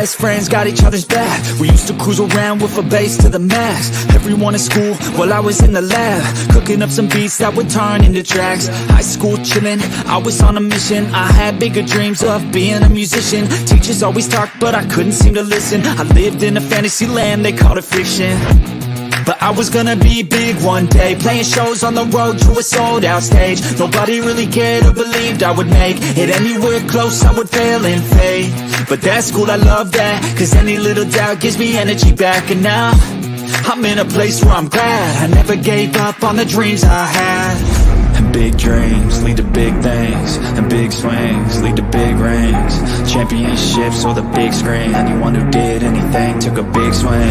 best friends, got each other's back. We used to cruise around with a bass to the max. Everyone in school, while I was in the lab, cooking up some beats that would turn into tracks. High school chillin', I was on a mission. I had bigger dreams of being a musician. Teachers always talked, but I couldn't seem to listen. I lived in a fantasy land, they called it fiction. But I was gonna be big one day, playing shows on the road to a sold out stage. Nobody really cared or believed I would make it anywhere close, I would fail and fade. But that's cool, I love that, cause any little doubt gives me energy back. And now, I'm in a place where I'm glad I never gave up on the dreams I had. And big dreams lead to big things, and big swings lead to big rings. Championships or the big screen, anyone who did anything took a big swing.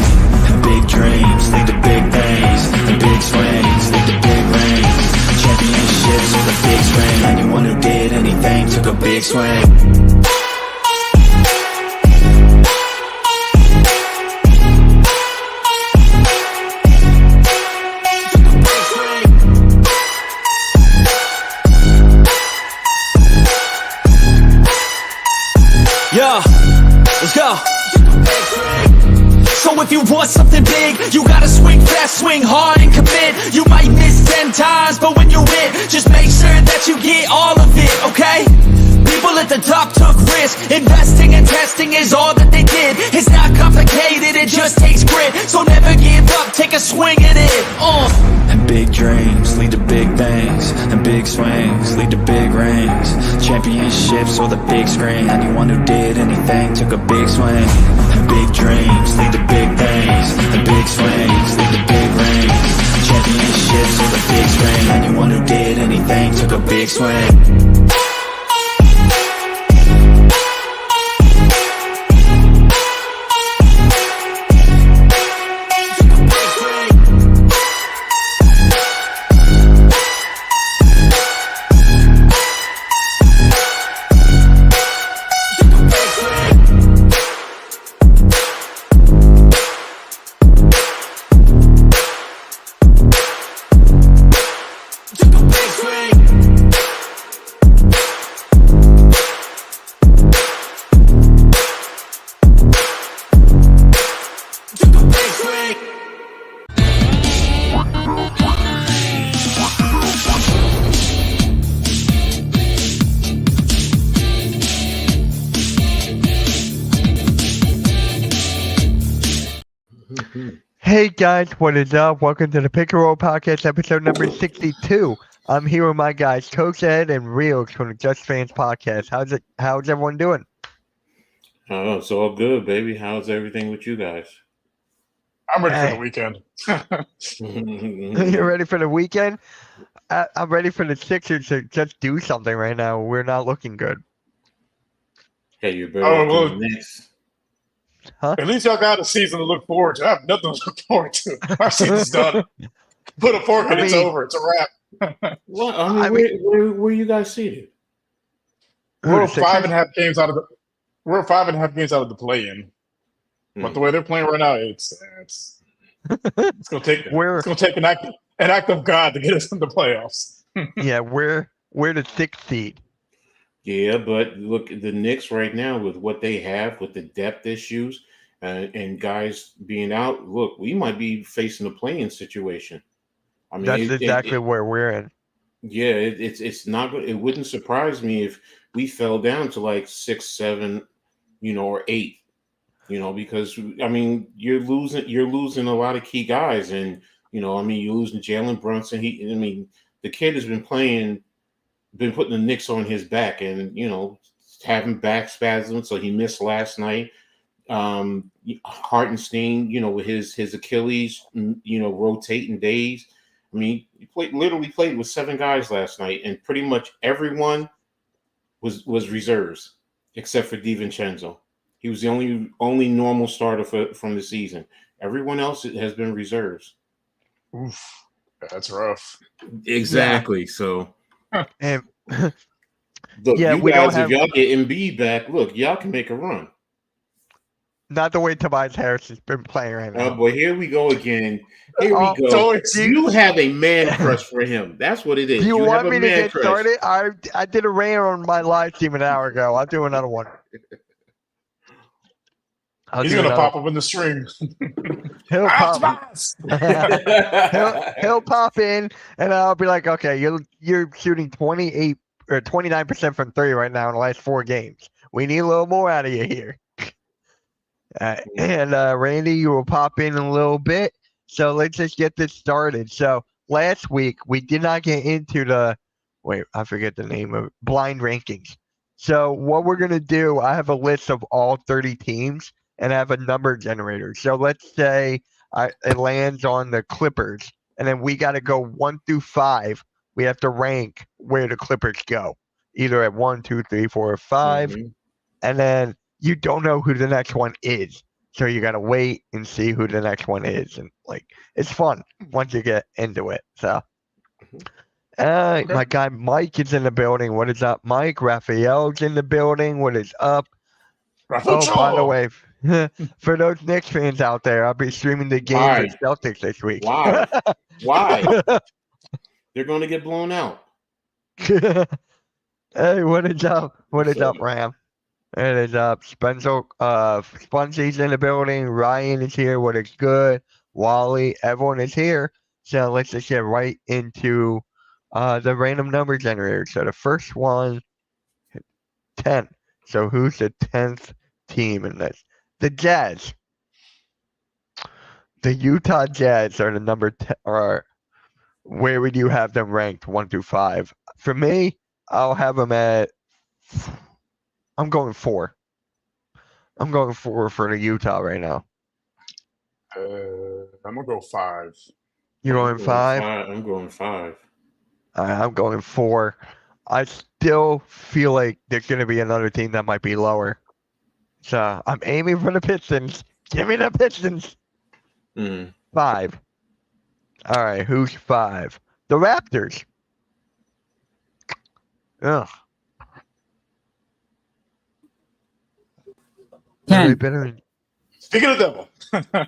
And big dreams lead to big things, and big swings lead to big rings. Championships or the big screen, anyone who did anything took a big swing. Yeah, let's go. So if you want something big, you gotta swing fast, swing hard and commit. You might miss 10 times, but when you hit, just make sure that you get all of it, okay? People at the top took risks. Investing and testing is all that they did. It's not complicated, it just takes grit. So never give up, take a swing at it. And big dreams lead to big things, and big swings lead to big rings. Championships or the big screen, anyone who did anything took a big swing. And big dreams lead to big things, and big swings lead to big rings. Championships or the big screen, anyone who did anything took a big swing. Hey guys, what is up? Welcome to the Pick and Roll Podcast, episode number 62. I'm here with my guys, Coach Ed and Reels from the Just Fans Podcast. How's everyone doing? Oh, it's all good, baby. How's everything with you guys? I'm ready for the weekend. You're ready for the weekend? I'm ready for the Sixers to just do something right now. We're not looking good. Hey, you're better than the Knicks. Huh? At least y'all got a season to look forward to. I have nothing to look forward to. Our season's done. Put a fork in, it's over. It's a wrap. Well, I mean, where you guys seated? We're 5.5 games out of the. We're 5.5 games out of the play-in. But the way they're playing right now, it's gonna take an act of God to get us in the playoffs. Yeah, we're the 6th seed. Yeah, but look, the Knicks right now with what they have, with the depth issues and guys being out, look, we might be facing a play-in situation. I mean, that's exactly where we're in. Yeah, it's not good. It wouldn't surprise me if we fell down to like 6, 7, or 8, because I mean you're losing a lot of key guys, and you're losing Jalen Brunson. The kid has been putting the Knicks on his back, and having back spasms, so he missed last night. Hartenstein, with his Achilles, rotating days. I mean, he literally played with 7 guys last night, and pretty much everyone was reserves except for DiVincenzo. He was the only normal starter from the season. Everyone else has been reserves. Oof, that's rough. Exactly. Yeah. So. And look, yeah, you guys, if y'all get Embiid back, look, y'all can make a run. Not the way Tobias Harris has been playing right now. Oh boy, here we go again. Here we go. You have a man crush for him. That's what it is. You want me to get started? I did a rant on my live stream an hour ago. I'll do another one. He's gonna pop up in the stream. He'll pop. he'll pop in, and I'll be like, okay, you're shooting 28 or 29% from 3 right now in the last 4 games. We need a little more out of you here. And Randy, you will pop in a little bit. So let's just get this started. So last week we did not get into I forget the name of blind rankings. So what we're gonna do, I have a list of all 30 teams, and I have a number generator. So let's say it lands on the Clippers, and then we got to go 1 through 5. We have to rank where the Clippers go, either at 1, 2, 3, 4, or 5, and then you don't know who the next one is. So you got to wait and see who the next one is. And it's fun once you get into it. So, my guy Mike is in the building. What is up, Mike? Raphael's in the building. What is up? Raphael. Oh, by the way, for those Knicks fans out there, I'll be streaming the games of Celtics this week. Why? They're going to get blown out. Hey, what is up? What is up, Ram? It is up. Spencer, Spunsy's in the building. Ryan is here. What is good? Wally, everyone is here. So let's just get right into the random number generator. So the first one, 10. So who's the 10th team in this? The Jazz. The Utah Jazz are the number 10. Or where would you have them ranked 1 through 5? For me, I'll have them at. I'm going 4. I'm going 4 for the Utah right now. I'm gonna go 5. You're going 5? I'm going 5. I'm going 4. I still feel like there's going to be another team that might be lower. So I'm aiming for the Pistons. Give me the Pistons. 5. All right, who's 5? The Raptors. Ugh. 10. Speaking of the devil.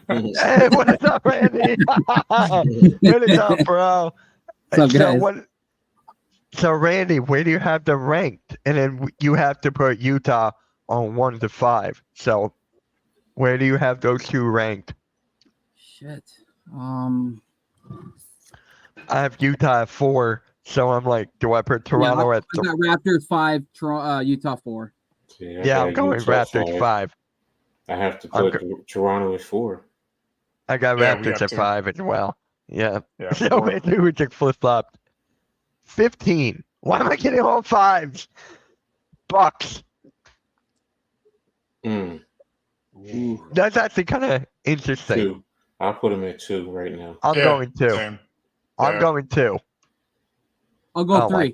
Hey, what is up, Randy? What is up, bro? What's up, guys? So, Randy, where do you have them ranked? And then you have to put Utah on 1 to 5. So, where do you have those two ranked? Shit. I have Utah at 4. So I'm like, do I put Toronto at 3? I got Raptors 5, Utah 4. Yeah, I'm going Raptors 5. I have to put Toronto at 4. I got Raptors at 5 as well. Yeah. So maybe we just flip-flopped. 15. Why am I getting all 5s? Bucks. That's actually kind of interesting. 2. I'll put them at 2 right now. I'm going 2. Same. I'm going 2. I'll go 3.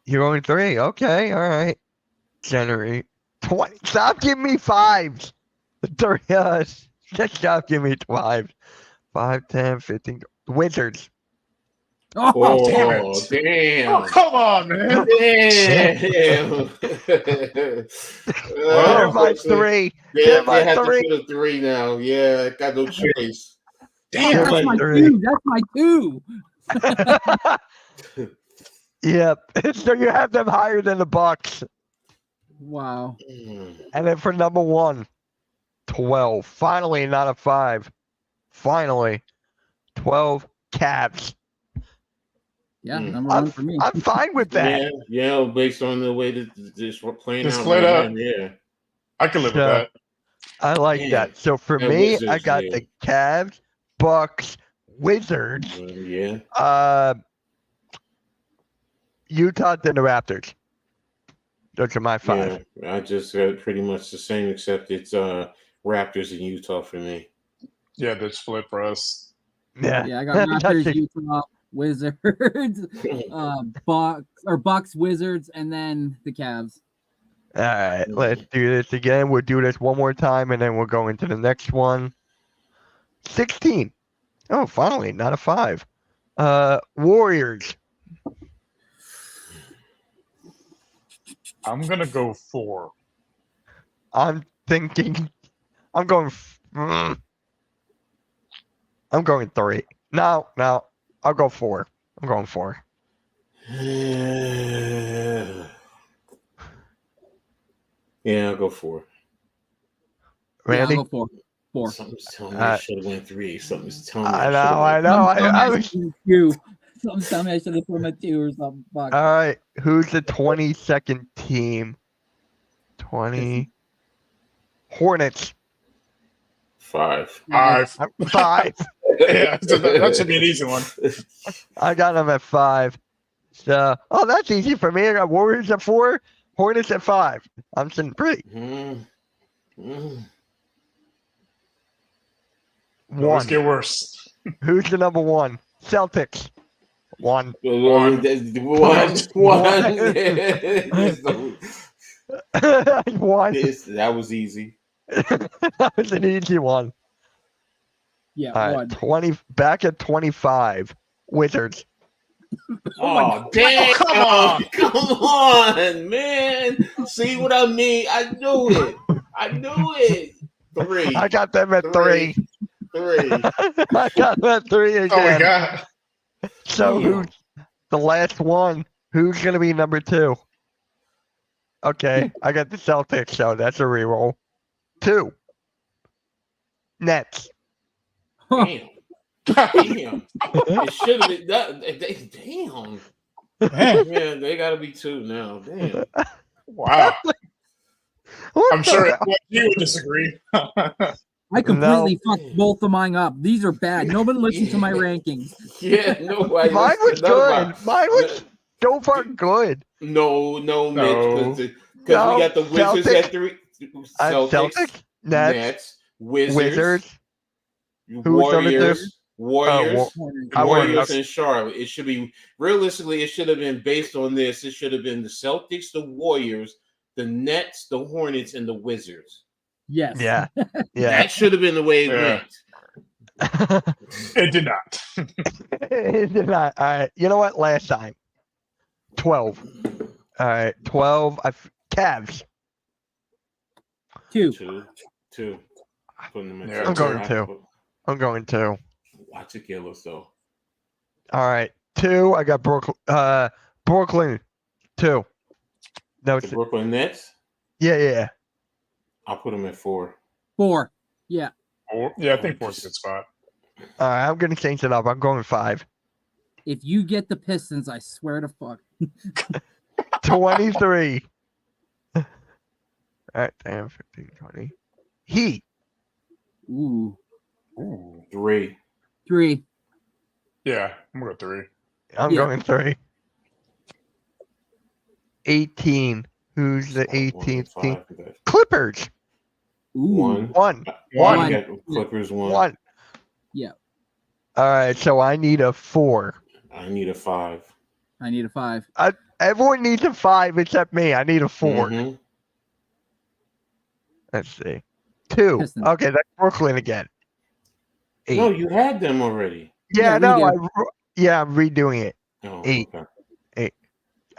You're going 3? Okay, all right. Generate 20. Stop giving me 5s. Just stop giving me 5s. 5, 10, 15. Wizards. Oh, damn it. Damn. Oh, come on, man. Damn. They're my 3. Yeah, I have to put a 3 now. Yeah, I got no choice. Damn, that's my 2. That's my 2. Yep. So you have them higher than the Bucks. Wow. And then for number 1, 12. Finally, not a 5. Finally, 12 Cavs. Yeah, number 1 for me. I'm fine with that. Yeah, based on the way that this playing just out. Played right out. now, yeah. I can live with that. I like that. So for me, Wizards, I got the Cavs, Bucks, Wizards. Utah, then the Raptors. Those are my 5. Yeah, I just got pretty much the same, except it's Raptors and Utah for me. Yeah, they're split for us. Yeah, I got Raptors, Utah, Wizards, Bucks, Wizards, and then the Cavs. All right, let's do this again. We'll do this one more time, and then we'll go into the next one. 16. Oh, finally, not a 5. Warriors. I'm going to go 4. I'm thinking. I'm going 3. No. I'll go 4. I'm going 4. Yeah, I'll go 4. Randy? Yeah, I'll go 4. Something's telling me I should have went 3. Something's telling me I know. I was 2. Something's telling me I should have put him at 2 or something. Fuck. all right. Who's the 22nd team? 20 Hornets. 5. 5. 5. Yeah, that should be an easy one. I got them at 5. So, that's easy for me. I got Warriors at 4, Hornets at 5. I'm sitting pretty. Let's get worse. Who's the number 1? Celtics. 1. 1. 1. That was easy. That was an easy one. Yeah, All right, 20 back at 25. Wizards. Oh, damn. Come on, man. See what I mean? I knew it. 3. I got them at 3. 3. I got them at 3 again. Oh my god. So who's the last one? Who's gonna be number 2? Okay, I got the Celtics, so that's a reroll. 2. Nets. Damn. It should have been that. Damn. Man, they gotta be 2 now. Damn. Wow. I'm sure you would disagree. I completely fucked both of mine up. These are bad. Nobody listens to my rankings. Yeah, nobody. Mine was good. Mine was so far good. No, Mitch, because we got the Wizards at 3. Celtics, Nets, Wizards, Warriors, and Charlotte. It should be realistically. It should have been based on this. It should have been the Celtics, the Warriors, the Nets, the Hornets, and the Wizards. Yes. Yeah. That should have been the way it went. It did not. It did not. All right. You know what? Last time. 12. All right. 12. Cavs. 2. 2. I'm going 2. I'm going 2. Watch it kill us though. All right. 2. I got Brooklyn. 2. No, the Brooklyn Nets? Yeah. I'll put them at 4. 4. Yeah. Yeah, I think 4 is a good spot. All right, I'm going to change it up. I'm going 5. If you get the Pistons, I swear to fuck. 23. All right, damn, 15, 20. Heat. Ooh. 3. 3. Yeah, I'm going 3. I'm going 3. 18. Who's the 18th team? Clippers. Ooh. 1. Clippers 1. 1. Yeah. All right, so I need a 4. I need a 5. I need a 5. Everyone needs a 5 except me. I need a 4. Mm-hmm. Let's see. 2. Pistons. Okay, that's Brooklyn again. 8. No, you had them already. Yeah, no, I'm redoing it. Oh, 8. Okay. 8.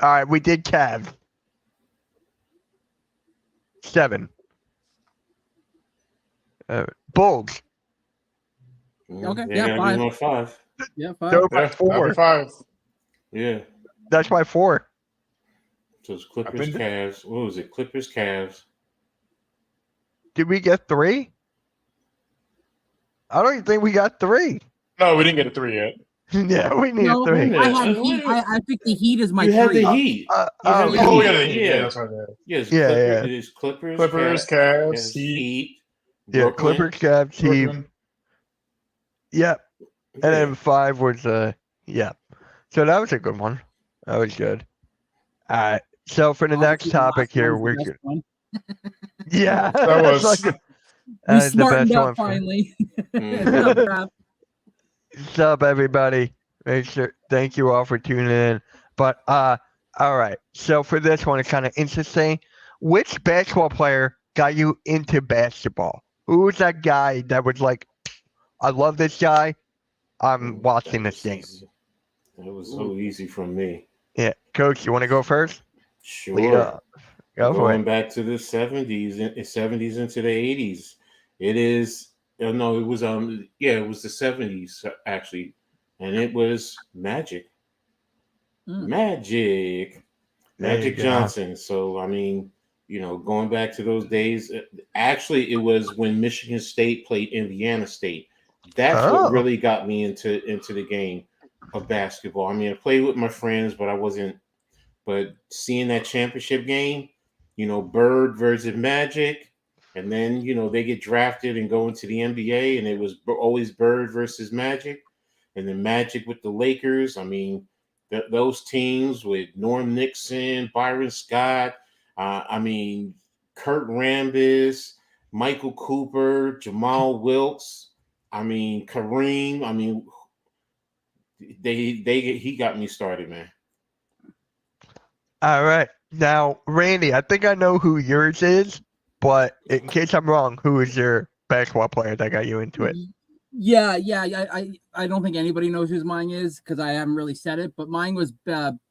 All right, we did Cavs. 7. Bulls. Okay, yeah, 5. 5. Yeah, 5. No, my 4. 5. Yeah. That's my 4. So it's Clippers, Cavs. What was it? Clippers, Cavs. Did we get 3? I don't even think we got 3. No, we didn't get a 3 yet. Yeah, we need a 3. I had Heat. I picked the Heat as my 3. You had the Heat. We got the Heat. Yeah, that's right there. Yes, Yeah, It is Clippers, Cavs, Heat. Yeah, Clippers, Cavs, Heat. Yep. And then 5 was yeah. So that was a good one. That was good. All right. So for the next topic here, we're good. Yeah, that was we smartened up finally. What's up, everybody? Thank you all for tuning in. But all right. So for this one, it's kind of interesting. Which basketball player got you into basketball? Who was that guy that was like, I love this guy. I'm watching this game. That was so easy from me. Yeah, Coach, you want to go first? Sure. Lead up. Going back to the 70s into the 80s. It is. No, it was it was the 70s actually, and it was Magic. Magic Johnson. So I mean, going back to those days. Actually, it was when Michigan State played Indiana State. That's what really got me into the game of basketball. I mean, I played with my friends, but I wasn't. But seeing that championship game, Bird versus Magic, and then they get drafted and go into the NBA, and it was always Bird versus Magic, and then Magic with the Lakers. I mean, those teams with Norm Nixon, Byron Scott. I mean, Kurt Rambis, Michael Cooper, Jamal Wilkes. I mean, Kareem. I mean, he got me started, man. All right. Now, Randy, I think I know who yours is, but in case I'm wrong, who is your basketball player that got you into it? Yeah. I don't think anybody knows whose mine is because I haven't really said it, but mine was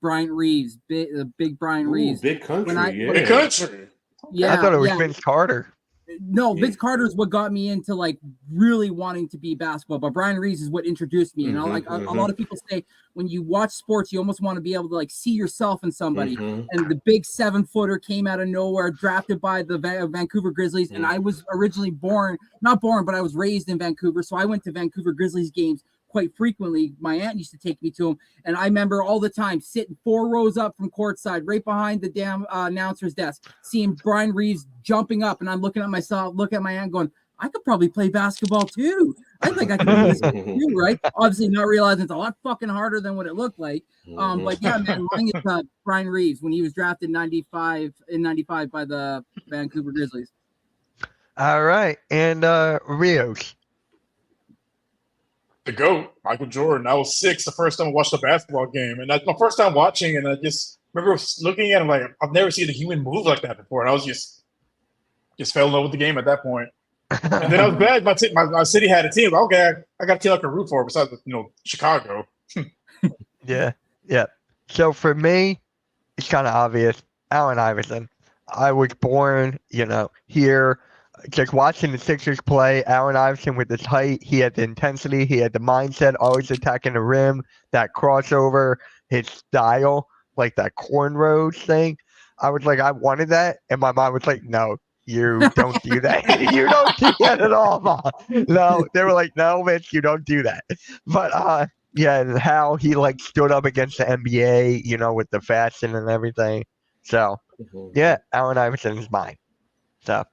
Bryant Reeves, big Bryant Reeves. Big country, Big country. Yeah, I thought it was Vince Carter. No, Vince Carter is what got me into like really wanting to be basketball, but Bryant Reeves is what introduced me. And a lot of people say when you watch sports, you almost want to be able to like see yourself in somebody. And the big 7-footer came out of nowhere, drafted by the Vancouver Grizzlies. And I was originally not born, but I was raised in Vancouver. So I went to Vancouver Grizzlies games quite frequently. My aunt used to take me to them, and I remember all the time sitting 4 rows up from courtside, right behind the damn announcer's desk, seeing Bryant Reeves jumping up, and I'm looking at myself, looking at my aunt, going, "I could probably play basketball too. I think I can do this too, right?" Obviously, not realizing it's a lot fucking harder than what it looked like. But yeah, man, mine is Bryant Reeves when he was drafted in 95 by the Vancouver Grizzlies. All right, and Rios. The GOAT, Michael Jordan. I was 6 the first time I watched a basketball game. And that's my first time watching, and I just remember looking at him like, I've never seen a human move like that before. And I was just fell in love with the game at that point. And then I was glad my city had a team. Like, okay, I got a team I can root for besides, Chicago. Yeah. So for me, it's kind of obvious. Allen Iverson. I was born, here. Just watching the Sixers play, Allen Iverson with his height, he had the intensity, he had the mindset, always attacking the rim, that crossover, his style, like that cornrows thing. I was like, I wanted that, and my mom was like, no, you don't do that. You don't do that at all, Mom. No, they were like, no, Mitch, you don't do that. But yeah, and how he like stood up against the NBA, with the fashion and everything. So yeah, Allen Iverson is mine. So.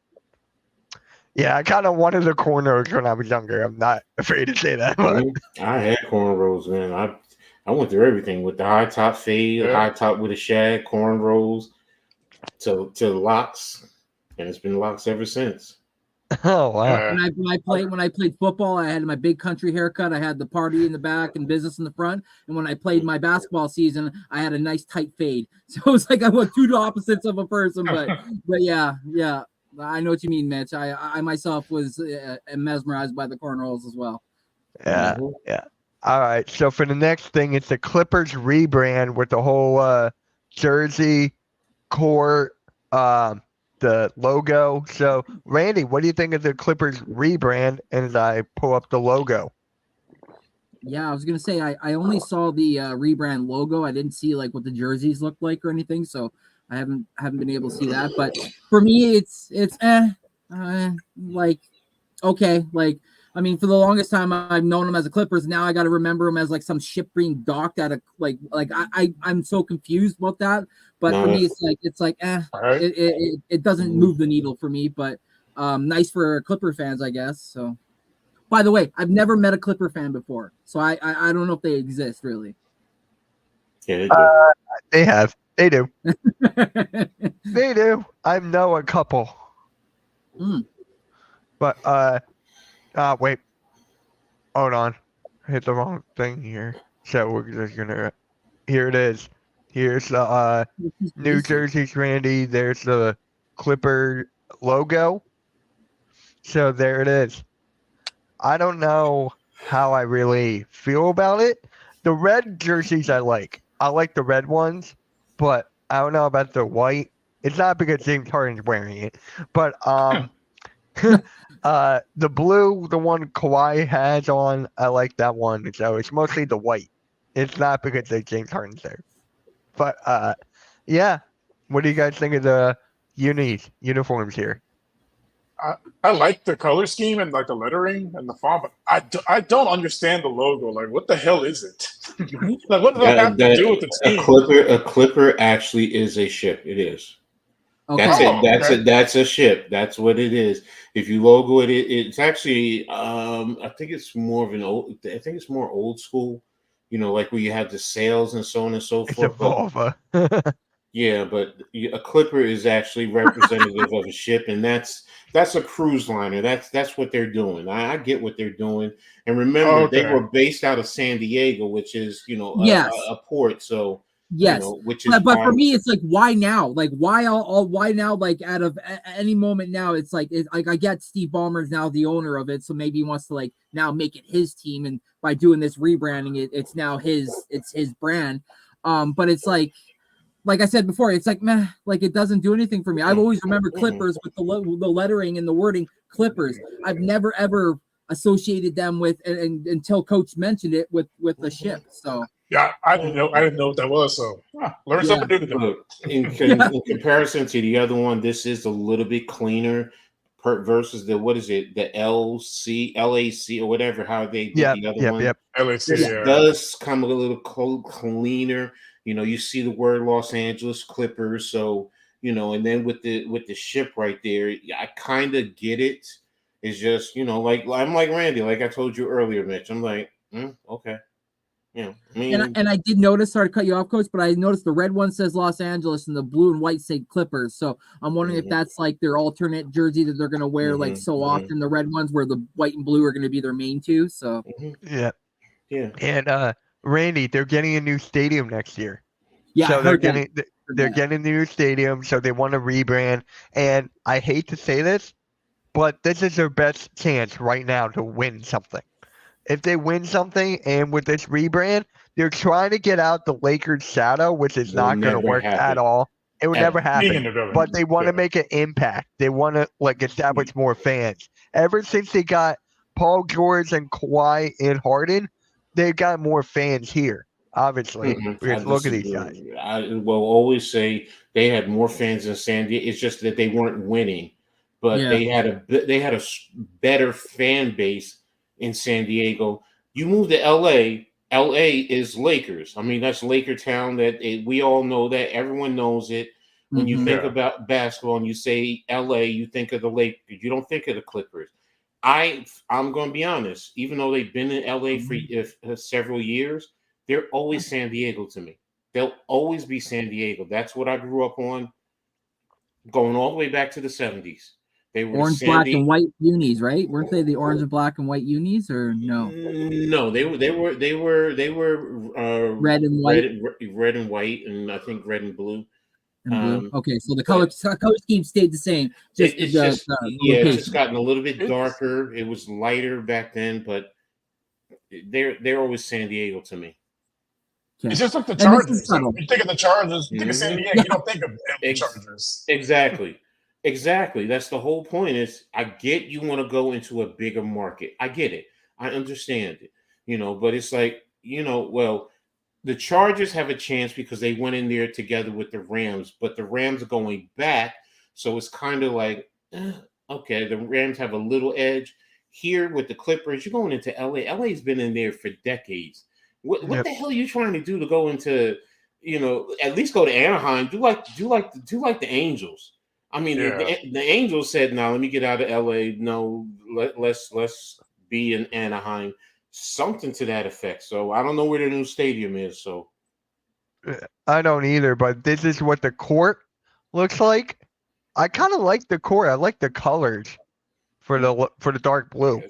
Yeah, I kind of wanted the cornrows when I was younger. I'm not afraid to say that. But. I had cornrows, man. I went through everything with the high top fade, high top with a shag, cornrows, to locks, and it's been locks ever since. Oh wow! When I played football, I had my big country haircut. I had the party in the back and business in the front. And when I played my basketball season, I had a nice tight fade. So it was like I went two opposites of a person. But yeah. I know what you mean, Mitch. I myself was mesmerized by the cornrows as well. Yeah. All right. So for the next thing, it's the Clippers rebrand with the whole jersey, court, the logo. So, Randy, what do you think of the Clippers rebrand? And as I pull up the logo. Yeah, I was gonna say I only saw the rebrand logo. I didn't see like what the jerseys looked like or anything. So. I haven't been able to see that, but for me, it's like okay, like I mean, for the longest time I've known him as a Clippers. Now I got to remember him as like some ship being docked at a like I'm so confused about that. But for me, it's like it doesn't move the needle for me. But nice for Clipper fans, I guess. So, by the way, I've never met a Clipper fan before, so I don't know if they exist really. Yeah, they have. They do. They do. I know a couple. But wait. Hold on. I hit the wrong thing here. So we're just gonna here it is. Here's the New Jersey's Randy. There's the Clipper logo. So there it is. I don't know how I really feel about it. The red jerseys I like. I like the red ones. But I don't know about the white. It's not because James Harden's wearing it. But the blue, the one Kawhi has on, I like that one. So it's mostly the white. It's not because James Harden's there. But yeah. What do you guys think of the uniforms here. I like the color scheme and like the lettering and the font, but I don't understand the logo. Like, what the hell is it? Like, what does that have to do with the team? A clipper actually is a ship. It is. Okay. That's a ship. That's what it is. If you logo it, it's actually I think it's more old school. You know, like where you have the sails and so on and so forth. It's a vulva. Yeah, but a clipper is actually representative of a ship, and that's a cruise liner. That's what they're doing. I get what they're doing, and remember they were based out of San Diego, which is a port. So yes, which is but for me, it's like why now? Like why why now? Like out of any moment now, it's like I get Steve Ballmer's now the owner of it, so maybe he wants to like now make it his team, and by doing this rebranding, it's now his brand. But it's like I said before, it's like, meh, like it doesn't do anything for me. I've always remembered Clippers with the lettering and the wording Clippers. I've never ever associated them with, and until Coach mentioned it with the ship. So yeah, I didn't know what that was. So learn something new today. In comparison to the other one, this is a little bit cleaner versus the the LAC or whatever how they did the other one. LAC, it does come a little cleaner. You see the word Los Angeles Clippers, so and then with the ship right there, I kind of get it. It's just like I'm like Randy, like I told you earlier, Mitch. I'm like, okay, I mean, and I did notice. Sorry to cut you off, Coach, but I noticed the red one says Los Angeles and the blue and white say Clippers. So I'm wondering if that's like their alternate jersey that they're going to wear like so often. The red ones where the white and blue are going to be their main two. So yeah. And Randy, they're getting a new stadium next year. Yeah, so they're getting a new stadium, so they want to rebrand. And I hate to say this, but this is their best chance right now to win something. If they win something, and with this rebrand, they're trying to get out the Lakers shadow, which is not going to work at all. It would never happen. But they want to make an impact. They want to establish more fans. Ever since they got Paul George and Kawhi and Harden, they've got more fans here. Obviously, because look at these guys. I will always say they had more fans in San Diego. It's just that they weren't winning, but they had a better fan base in San Diego. You move to LA. LA is Lakers. I mean, that's Laker town. We all know that. Everyone knows it. When you think about basketball and you say LA, you think of the Lakers. You don't think of the Clippers. I'm going to be honest. Even though they've been in LA for several years, they're always San Diego to me. They'll always be San Diego. That's what I grew up on, going all the way back to the 70s. They were orange, black, and white unis, right? Weren't they the orange and black and white unis, or no? No, they were red and white, red and white, and I think red and blue. Okay, so the color scheme stayed the same. It's just gotten a little bit darker. It was lighter back then, but they're always San Diego to me. It's just like the Chargers. You think of the Chargers, you think of San Diego, you don't think of the Chargers. Exactly. That's the whole point. Is I get you want to go into a bigger market. I get it. I understand it. But it's like, well, the Chargers have a chance because they went in there together with the Rams, but the Rams are going back. So it's kind of like, okay, the Rams have a little edge. Here with the Clippers, you're going into LA. LA's been in there for decades. What the hell are you trying to do to go into, at least go to Anaheim? Do like the Angels. I mean, the Angels said, "No, let me get out of LA. No, let's be in Anaheim." Something to that effect. So I don't know where the new stadium is. So I don't either. But this is what the court looks like. I kind of like the court. I like the colors for the dark blue.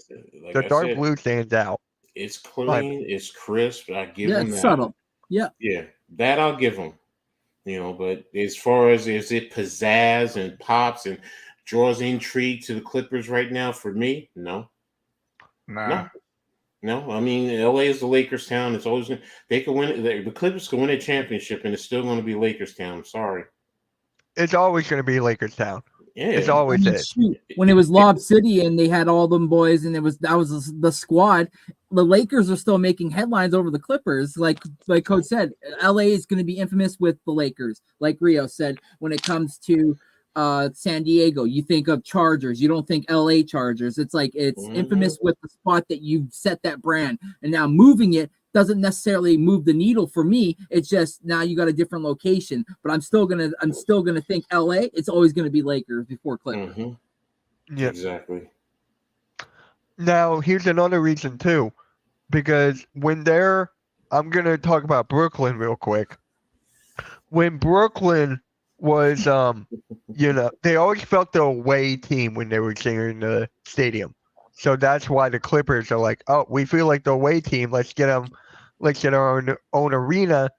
The dark blue stands out. It's clean. It's crisp. I give them that. It's subtle. Yeah. Yeah, that I'll give them. But as far as is it pizzazz and pops and draws intrigue to the Clippers right now, for me, no. Nah. No. I mean, LA is the Lakers town. It's always they can win. The Clippers can win a championship, and it's still going to be Lakers town. I'm sorry. It's always going to be Lakers town. Yeah, it's always is. When it was Lob City and they had all them boys and that was the squad, the Lakers are still making headlines over the Clippers. Like Coach said, LA is going to be infamous with the Lakers. Like Rio said, when it comes to San Diego, you think of Chargers, you don't think LA Chargers. It's like it's infamous with the spot that you set that brand, and now moving it doesn't necessarily move the needle for me. It's just now you got a different location, but I'm still gonna think LA. It's always gonna be Lakers before Clippers. Yeah, exactly. Now here's another reason too, because I'm gonna talk about Brooklyn real quick. When Brooklyn was, they always felt the away team when they were in the stadium. So that's why the Clippers are like, oh, we feel like the away team. Let's get our own arena,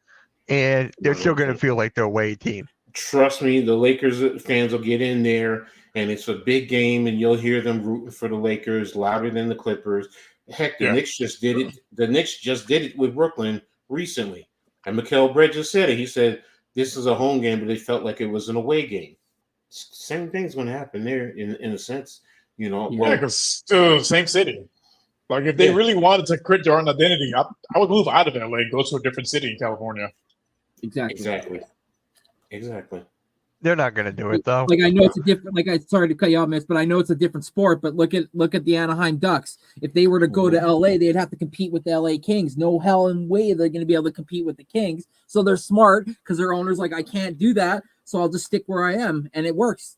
and they're still going to feel like the away team. Trust me, the Lakers fans will get in there, and it's a big game, and you'll hear them rooting for the Lakers louder than the Clippers. Heck, the Knicks just did it. The Knicks just did it with Brooklyn recently. And Mikal Bridges said it. He said, this is a home game, but they felt like it was an away game. Same thing's going to happen there in a sense, because same city. Like if they really wanted to create their own identity, I would move out of LA and go to a different city in California. Exactly. They're not going to do it though. Like I know it's a different. Like I sorry to cut you off, Miss, but I know it's a different sport. But look at the Anaheim Ducks. If they were to go to LA, they'd have to compete with the LA Kings. No hell in way they're going to be able to compete with the Kings. So they're smart because their owners like I can't do that, so I'll just stick where I am, and it works.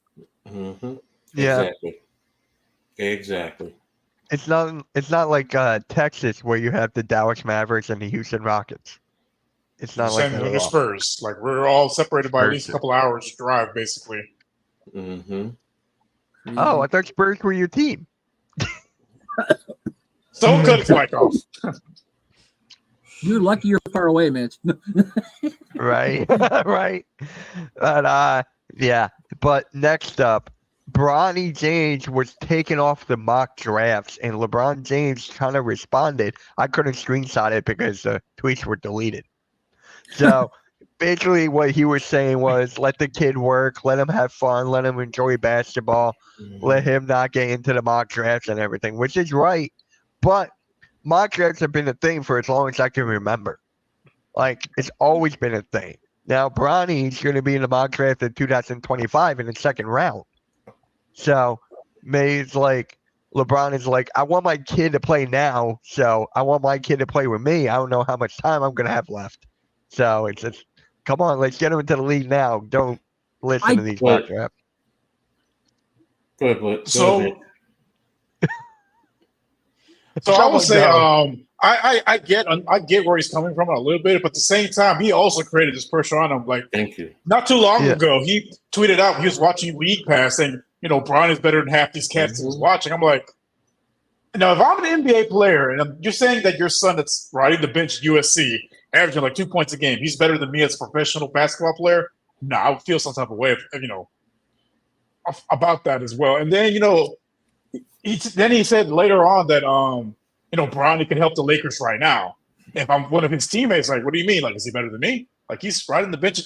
Yeah, exactly. It's not like Texas where you have the Dallas Mavericks and the Houston Rockets. It's not like that. The Spurs. Like we're all separated by at least a couple hours drive, basically. Oh, I thought Spurs were your team. So cut its mic off. You're lucky you're far away, Mitch. Right. Right. But yeah. But next up, Bronny James was taken off the mock drafts, and LeBron James kind of responded. I couldn't screenshot it because the tweets were deleted. So basically what he was saying was let the kid work, let him have fun, let him enjoy basketball, let him not get into the mock drafts and everything, which is right. But mock drafts have been a thing for as long as I can remember. Like, it's always been a thing. Now, Bronny's going to be in the mock draft in 2025 in the second round. So, LeBron is like, I want my kid to play now, so I want my kid to play with me. I don't know how much time I'm going to have left. So, it's just, come on, let's get him into the league now. Don't listen to these mock drafts. So I will say, I get where he's coming from a little bit, but at the same time, he also created this pressure on him. Like, thank you. Not too long ago, he tweeted out he was watching League Pass, and Bron is better than half these cats he was watching. I'm like, now if I'm an NBA player, and you're saying that your son that's riding the bench at USC, averaging like 2 points a game, he's better than me as a professional basketball player. No, I would feel some type of way, about that as well. And then he said later on that Bronny can help the Lakers right now. If I'm one of his teammates, like, what do you mean? Like, is he better than me? Like, he's riding the bench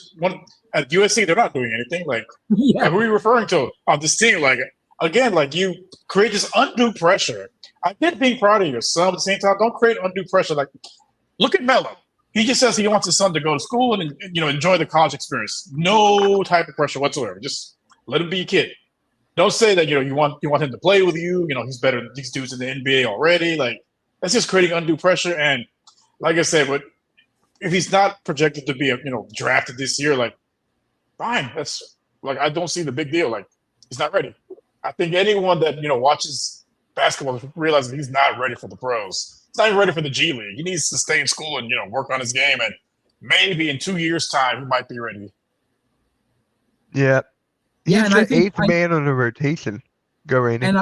at USC. They're not doing anything. Like, who are you referring to on this team? Like, again, like you create this undue pressure. I get being proud of your son, but at the same time, don't create undue pressure. Like, look at Melo. He just says he wants his son to go to school and enjoy the college experience. No type of pressure whatsoever. Just let him be a kid. Don't say that you want him to play with you. He's better than these dudes in the NBA already. Like, that's just creating undue pressure. And like I said, but if he's not projected to be drafted this year, like, fine. That's like, I don't see the big deal. Like, he's not ready. I think anyone that watches basketball realizes he's not ready for the pros. He's not even ready for the G League. He needs to stay in school and work on his game. And maybe in 2 years' time, he might be ready. Yeah. He's the eighth man on the rotation. Go, Randy. And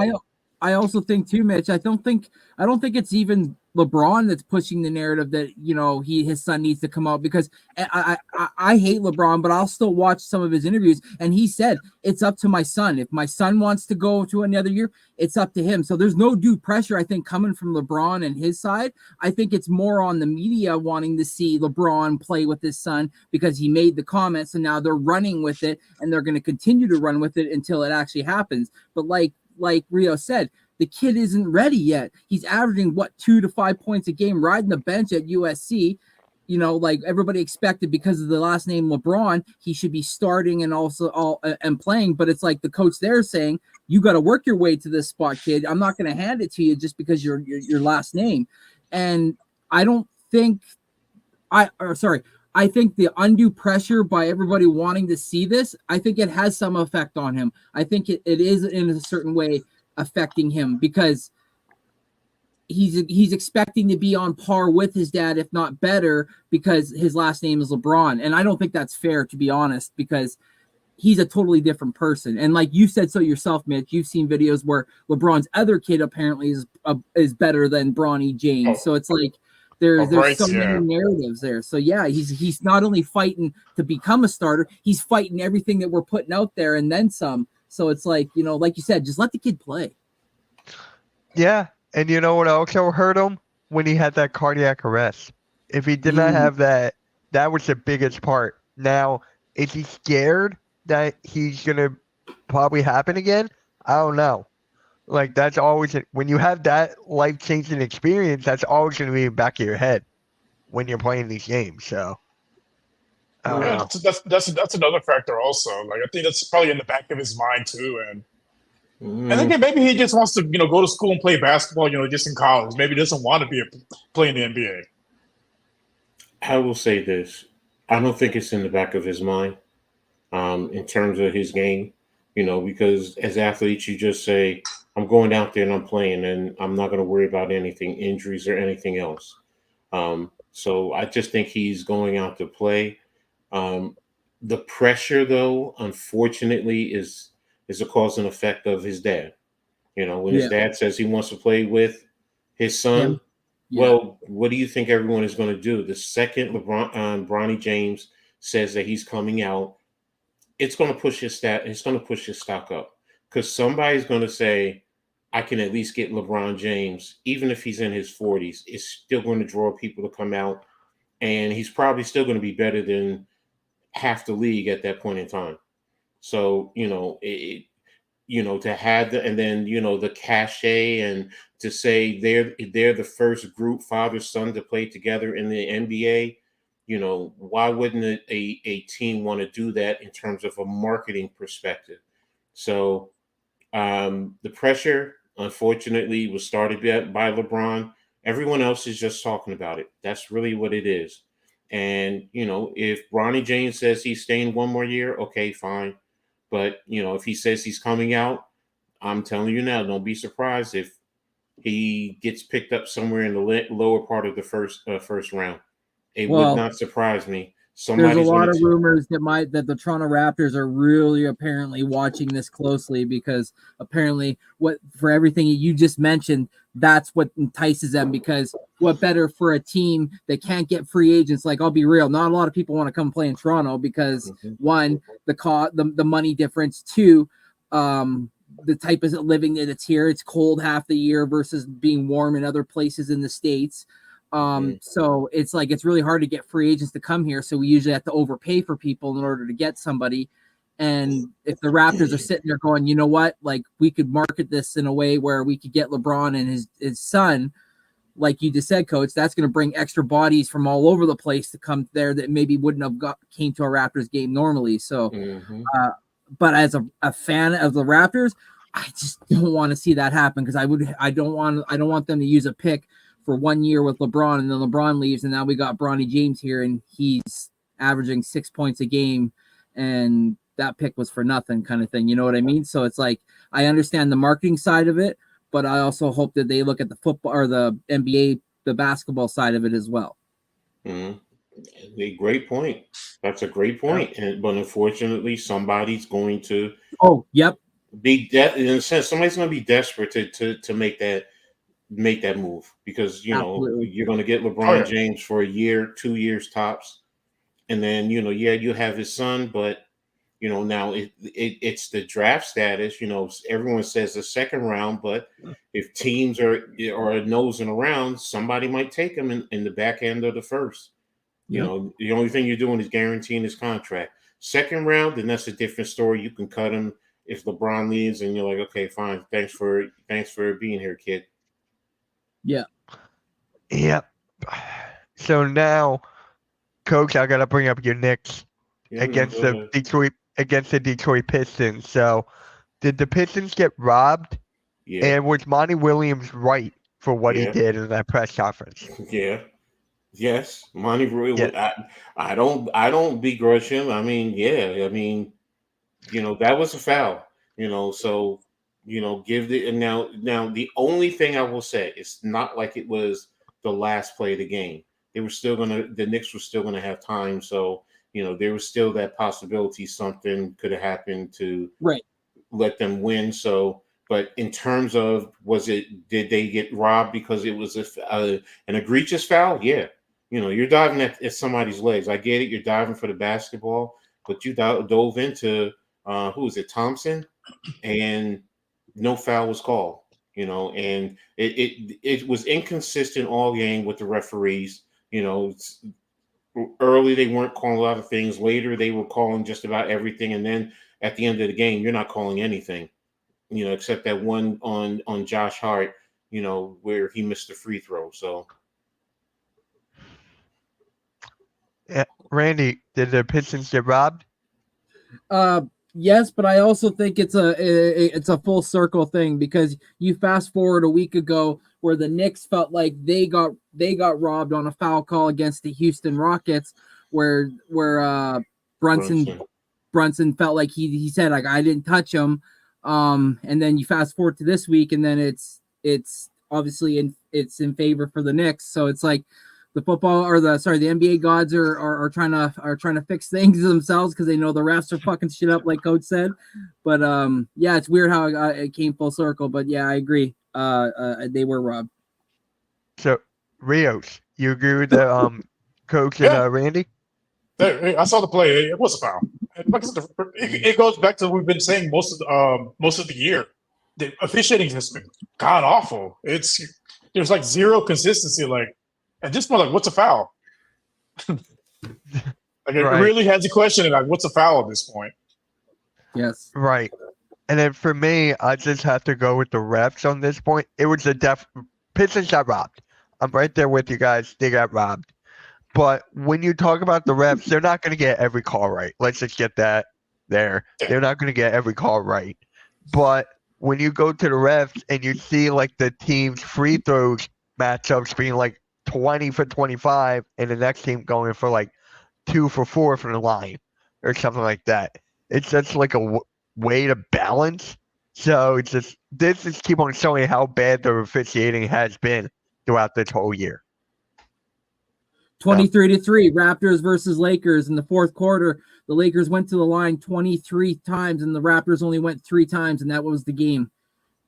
I also think too, Mitch. I don't think it's even LeBron that's pushing the narrative that his son needs to come out, because I hate LeBron, but I'll still watch some of his interviews, and he said it's up to my son. If my son wants to go to another year, it's up to him. So there's no due pressure, I think, coming from LeBron and his side. I think it's more on the media wanting to see LeBron play with his son because he made the comments, and now they're running with it, and they're going to continue to run with it until it actually happens. But like Rio said, the kid isn't ready yet. He's averaging 2 to 5 points a game, riding the bench at USC. like everybody expected because of the last name LeBron, he should be starting and also and playing. But it's like the coach there saying, you got to work your way to this spot, kid. I'm not going to hand it to you just because your last name. And I think the undue pressure by everybody wanting to see this, I think it has some effect on him. I think it is in a certain way affecting him because he's expecting to be on par with his dad, if not better, because his last name is LeBron. And I don't think that's fair, to be honest, because he's a totally different person. And like you said so yourself, Mitch, you've seen videos where LeBron's other kid apparently is better than Bronny James. So it's like there's many narratives there. So yeah, he's not only fighting to become a starter, he's fighting everything that we're putting out there and then some. So it's like, like you said, just let the kid play. Yeah. And you know what also hurt him? When he had that cardiac arrest. If he did not have that, that was the biggest part. Now, is he scared that he's going to probably happen again? I don't know. Like, that's always, when you have that life-changing experience, that's always going to be in the back of your head when you're playing these games. So, that's another factor also. Like, I think that's probably in the back of his mind too. And again, maybe he just wants to, go to school and play basketball, just in college. Maybe he doesn't want to play in the NBA. I will say this. I don't think it's in the back of his mind in terms of his game, because as athletes, you just say, I'm going out there and I'm playing and I'm not going to worry about anything, injuries or anything else. So I just think he's going out to play. The pressure, though, unfortunately, is a cause and effect of his dad. When his dad says he wants to play with his son, well, what do you think everyone is going to do? The second Bronny James says that he's coming out, it's going to push his stock up because somebody's going to say, I can at least get LeBron James, even if he's in his 40s. It's still going to draw people to come out, and he's probably still going to be better than half the league at that point in time. So, to have and then, the cachet and to say they're the first group, father, son, to play together in the NBA, why wouldn't a team want to do that in terms of a marketing perspective? So the pressure, unfortunately, was started by LeBron. Everyone else is just talking about it. That's really what it is. And, if Bronny James says he's staying one more year, okay, fine. But, if he says he's coming out, I'm telling you now, don't be surprised if he gets picked up somewhere in the lower part of the first round. It would not surprise me. There's a lot of rumors that the Toronto Raptors are really apparently watching this closely because apparently for everything you just mentioned, that's what entices them because what better for a team that can't get free agents? Like, I'll be real, not a lot of people want to come play in Toronto because one, the money difference, two, the type of living that it's here. It's cold half the year versus being warm in other places in the States. So it's like it's really hard to get free agents to come here. So we usually have to overpay for people in order to get somebody. And if the Raptors are sitting there going, you know what, like we could market this in a way where we could get LeBron and his son, like you just said, Coach, that's going to bring extra bodies from all over the place to come there that maybe wouldn't have came to a Raptors game normally. So, but as a fan of the Raptors, I just don't want to see that happen because I don't want them to use a pick for 1 year with LeBron and then LeBron leaves and now we got Bronny James here and he's averaging 6 points a game and that pick was for nothing kind of thing. You know what I mean? So it's like, I understand the marketing side of it, but I also hope that they look at the football or the NBA, the basketball side of it as well. A great point. That's a great point. But unfortunately, somebody's going to be in a sense, somebody's going to be desperate to make that move because you're going to get LeBron James for a year, 2 years tops, and then you have his son, but now it's the draft status. Everyone says the second round, but if teams are nosing around, somebody might take him in the back end of the first. The only thing you're doing is guaranteeing his contract. Second round, then that's a different story. You can cut him if LeBron leaves, and you're like, okay, fine, thanks for being here, kid. Yeah. So now Coach, I gotta bring up your Knicks against the Detroit Pistons. So, did the Pistons get robbed? Yeah. And was Monty Williams right for what he did in that press conference? Yeah. Yes, Monty Williams. Yeah. I don't begrudge him. I mean, that was a foul. So give the and now the only thing I will say, it's not like it was the last play of the game. The Knicks were still gonna have time. So there was still that possibility something could have happened to let them win. So. But in terms of did they get robbed because it was an egregious foul? Yeah. You're diving at somebody's legs. I get it. You're diving for the basketball, but you dove into, who is it, Thompson? And no foul was called, and it was inconsistent all game with the referees. Early they weren't calling a lot of things. Later they were calling just about everything. And then at the end of the game, you're not calling anything. Except that one on Josh Hart, where he missed the free throw. So, yeah, Randy, did the Pistons get robbed? Yes, but I also think it's a full circle thing, because you fast forward a week ago where the Knicks felt like they got robbed on a foul call against the Houston Rockets, where Brunson felt like he said, like, I didn't touch him. And then you fast forward to this week, and then it's obviously it's in favor for the Knicks. So it's like the NBA gods are trying to fix things themselves, because they know the refs are fucking shit up, like Coach said. But yeah, it's weird how it came full circle. But yeah, I agree. They were robbed. So Rios, you agree with the Coach and Randy? I saw the play. It was a foul. It goes back to what we've been saying most of the year. The officiating has been god awful. There's like zero consistency. Like at this point, like, what's a foul? It really has you questioning, like, what's a foul at this point? Yes. Right. And then for me, I just have to go with the refs on this point. It was Pistons got robbed. I'm right there with you guys. They got robbed. But when you talk about the refs, they're not going to get every call right. Let's just get that there. They're not going to get every call right. But when you go to the refs and you see like the team's free throws matchups being like 20 for 25 and the next team going for like 2 for 4 from the line or something like that, it's just like a way to balance. So this is keep on showing how bad the officiating has been throughout this whole year. 23-3, Raptors versus Lakers in the fourth quarter. The Lakers went to the line 23 times, and the Raptors only went 3 times, and that was the game.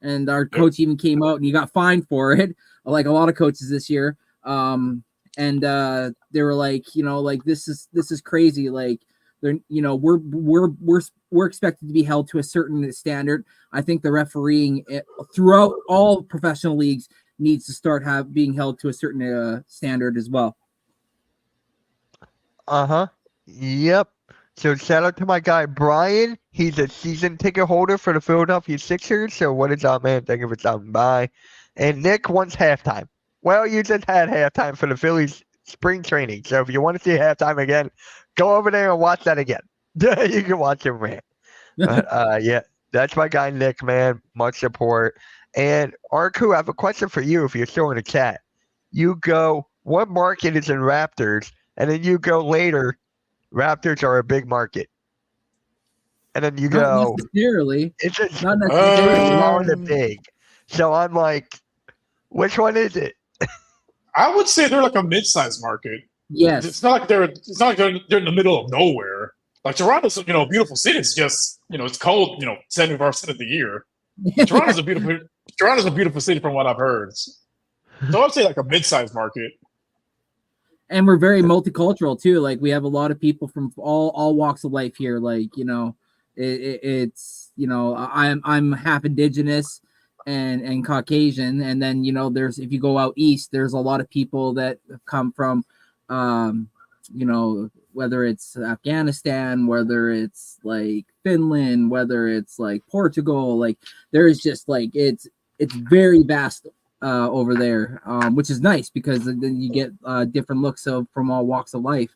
And our coach even came out, and he got fined for it, like a lot of coaches this year. And they were like, like this is crazy. Like they're, we're expected to be held to a certain standard. I think the refereeing throughout all professional leagues needs to start being held to a certain standard as well. Yep. So shout out to my guy Brian. He's a season ticket holder for the Philadelphia Sixers. So what is up, man? Thank you for stopping by. And Nick wants halftime. Well, you just had halftime for the Phillies spring training. So if you want to see halftime again, go over there and watch that again. You can watch him rant. But yeah, that's my guy Nick, man. Much support. And Arku, I have a question for you if you're still in the chat. You go, what market is in Raptors? And then you go later, Raptors are a big market. And then you go, not necessarily. It's just not necessarily small and big. So I'm like, which one is it? I would say they're like a mid-sized market. Yes. It's not like they're in the middle of nowhere. Like Toronto's, a beautiful city. It's just, it's cold, 75% of the year. Toronto's a beautiful city from what I've heard. So I would say like a mid-sized market. And we're very multicultural too. Like we have a lot of people from all walks of life here. Like, it's I'm half indigenous and Caucasian. And then, there's, if you go out east, there's a lot of people that have come from, whether it's Afghanistan, whether it's like Finland, whether it's like Portugal, like there's just like, it's very vast over there, which is nice because then you get different looks from all walks of life.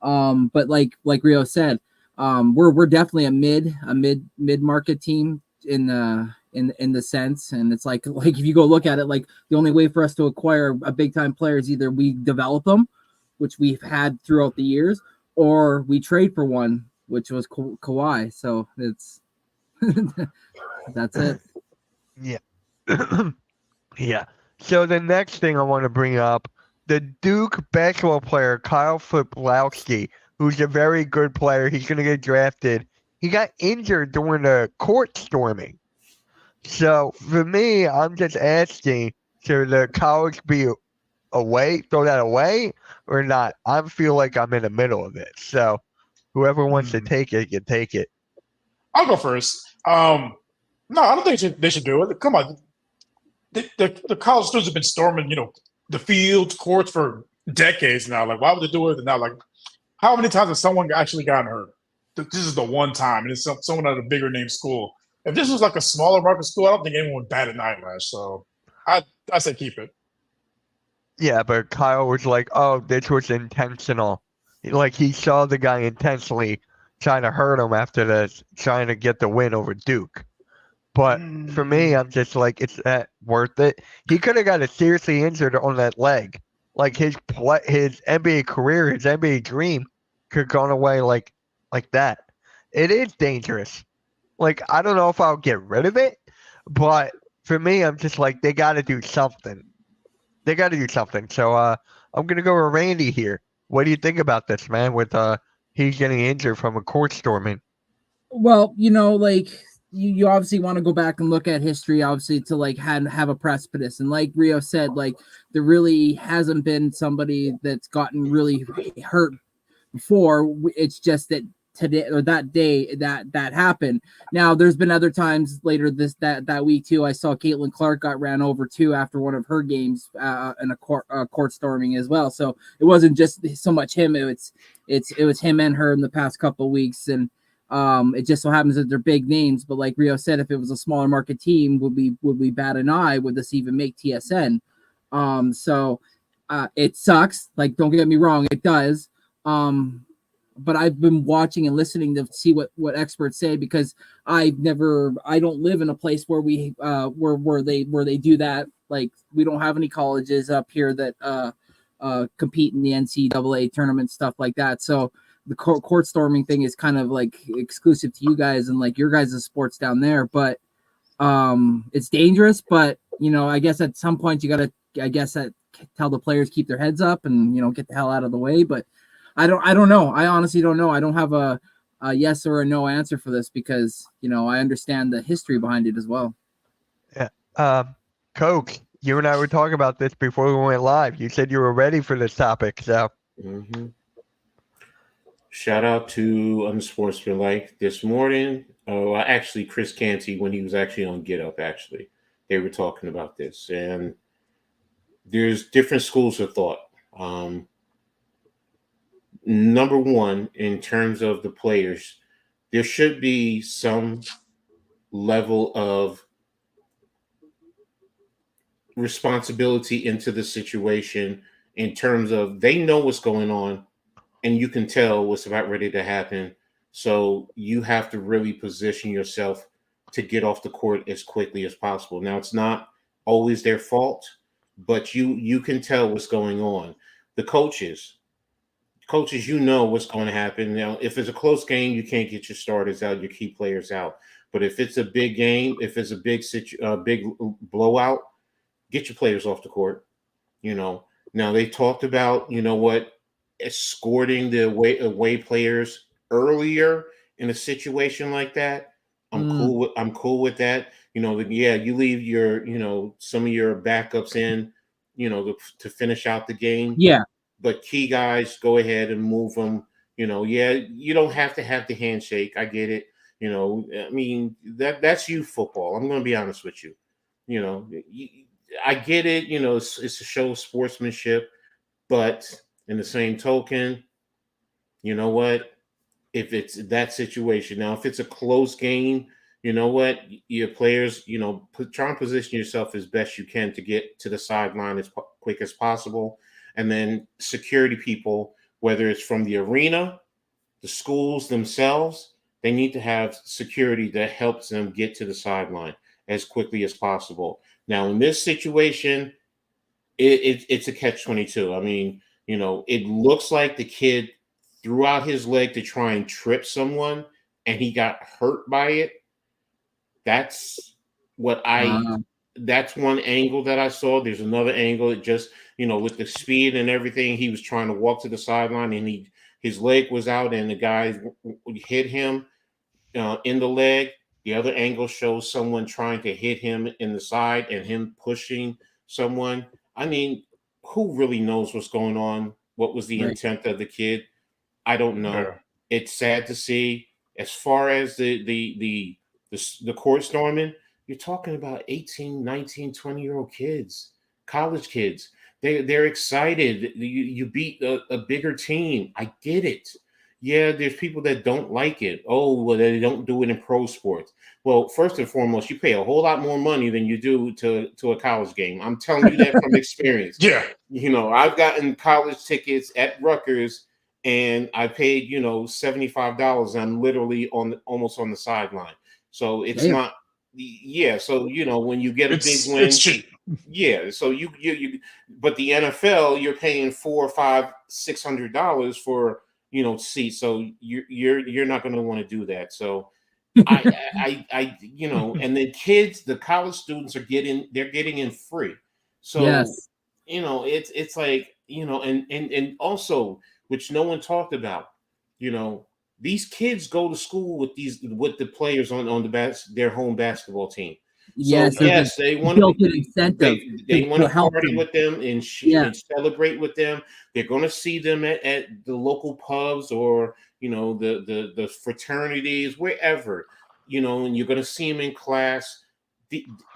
But like Rio said, we're definitely a mid market team in the sense, and it's like if you go look at it, like the only way for us to acquire a big time player is either we develop them, which we've had throughout the years, or we trade for one, which was Kawhi. So it's that's it. Yeah. Yeah. So the next thing I want to bring up, the Duke basketball player Kyle Fiblowski, who's a very good player. He's going to get drafted. He got injured during the court storming. So for me, I'm just asking, should the college be away, throw that away, or not? I feel like I'm in the middle of it. So whoever wants to take it can take it. I'll go first. No, I don't think they should do it. Come on. The college students have been storming, the fields, courts for decades now. Like, why would they do it now? Like, how many times has someone actually gotten hurt? This is the one time, and it's someone at a bigger name school. If this was like a smaller market school, I don't think anyone would bat an eyelash. So I say keep it. Yeah, but Kyle was like, oh, this was intentional. Like, he saw the guy intentionally trying to hurt him after this, trying to get the win over Duke. But for me, I'm just like, it's that worth it? He could have got seriously injured on that leg. Like, his NBA career, his NBA dream could have gone away like that. It is dangerous. Like, I don't know if I'll get rid of it, but for me, I'm just like, they got to do something. They got to do something. So I'm going to go with Randy here. What do you think about this, man, with he's getting injured from a court storming? Well, like you obviously want to go back and look at history, obviously, to like have a precipice. And like Rio said, like there really hasn't been somebody that's gotten really hurt before. It's just that today or that day that happened. Now there's been other times later that week too. I saw Caitlin Clark got ran over too after one of her games in a court storming as well. So it wasn't just so much him. It was him and her in the past couple of weeks, and it just so happens that they're big names. But like Rio said, if it was a smaller market team, would we bat an eye? Would this even make TSN? So it sucks. Like, don't get me wrong, it does. But I've been watching and listening to see what experts say, because I don't live in a place where we where they do that. Like, we don't have any colleges up here that compete in the NCAA tournament, stuff like that. So the court storming thing is kind of like exclusive to you guys and like your guys' sports down there. But it's dangerous. But I guess at some point you got to tell the players keep their heads up and get the hell out of the way. But I don't know. I honestly don't know. I don't have a yes or a no answer for this, because I understand the history behind it as well. Yeah. Coke, you and I were talking about this before we went live. You said you were ready for this topic, so. Mm-hmm. Shout out to Unsportsmanlike this morning. Oh, actually, Chris Canty, when he was actually on Get Up, actually, they were talking about this, and there's different schools of thought. Number one, in terms of the players, there should be some level of responsibility into the situation, in terms of they know what's going on and you can tell what's about ready to happen. So you have to really position yourself to get off the court as quickly as possible. Now, it's not always their fault, but you can tell what's going on. The coaches, what's going to happen. Now, if it's a close game, you can't get your starters out, your key players out. But if it's a big game, if it's a big blowout, get your players off the court. Now they talked about, escorting the away players earlier in a situation like that. I'm cool with that. You leave your, some of your backups in, to finish out the game. Yeah. But key guys, go ahead and move them. You don't have to have the handshake. I get it. I mean, that's youth football. I'm going to be honest with you. I get it. It's a show of sportsmanship, but in the same token, you know what? If it's that situation, now, if it's a close game, you know what? Your players, try and position yourself as best you can to get to the sideline as quick as possible. And then security people, whether it's from the arena, the schools themselves. They need to have security that helps them get to the sideline as quickly as possible. Now, in this situation, it's a catch-22. I mean, it looks like the kid threw out his leg to try and trip someone, and he got hurt by it. That's what that's one angle that I saw. There's another angle that just, with the speed and everything, he was trying to walk to the sideline, and his leg was out, and the guy hit him in the leg. The other angle shows someone trying to hit him in the side and him pushing someone. I mean, who really knows what's going on? What was the intent of the kid? I don't know. Yeah. It's sad to see. As far as the court storming, you're talking about 18, 19, 20-year-old kids, college kids. They're excited. You beat a bigger team. I get it. Yeah, there's people that don't like it. Oh, well, they don't do it in pro sports. Well, first and foremost, you pay a whole lot more money than you do to a college game. I'm telling you that from experience. Yeah. I've gotten college tickets at Rutgers, and I paid, $75. I'm literally almost on the sideline. So it's not. Yeah. So, when you get a big win, it's cheap. Yeah. So you but the NFL, you're paying $400, $500, $600 for, seats. So you're not going to want to do that. So I and the kids, the college students they're getting in free. So, yes. It's like, and also, which no one talked about, these kids go to school with the players on their home basketball team. So, yes, they want to they want to party with them and celebrate with them. They're going to see them at the local pubs or the fraternities, wherever, and you're going to see them in class.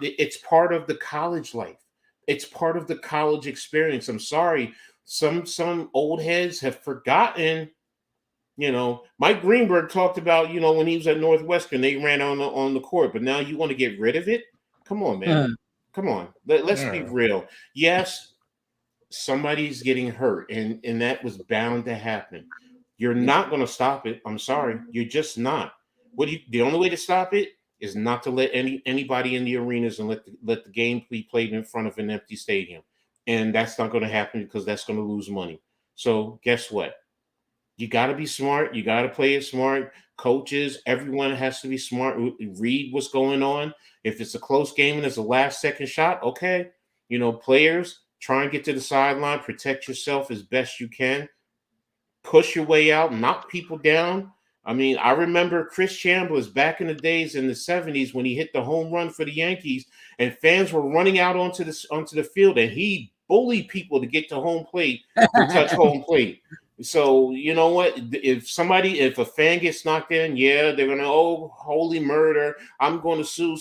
It's part of the college life. It's part of the college experience. I'm sorry, some old heads have forgotten. Mike Greenberg talked about, when he was at Northwestern, they ran on the court, but now you want to get rid of it? Come on, man. Come on. Let's be real. Yes, somebody's getting hurt, and that was bound to happen. You're not going to stop it. I'm sorry. You're just not. The only way to stop it is not to let anybody in the arenas and let the game be played in front of an empty stadium. And that's not going to happen because that's going to lose money. So guess what? You got to be smart. You got to play it smart. Coaches, everyone has to be smart. Read what's going on. If it's a close game and it's a last-second shot, okay. Players, try and get to the sideline. Protect yourself as best you can. Push your way out. Knock people down. I mean, I remember Chris Chambliss back in the days in the 70s when he hit the home run for the Yankees, and fans were running out onto the field, and he bullied people to get to home plate, to touch home plate. So, you know what? If a fan gets knocked in, they're going to, holy murder. I'm going to sue.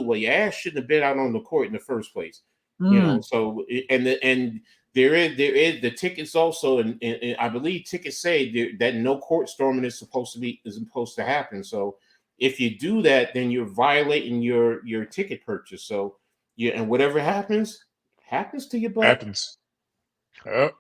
Well, your ass shouldn't have been out on the court in the first place. So, and there is the tickets also, and I believe tickets say that no court storming is supposed to happen. So if you do that, then you're violating your ticket purchase. So and whatever happens to you, bud. Happens. Yep.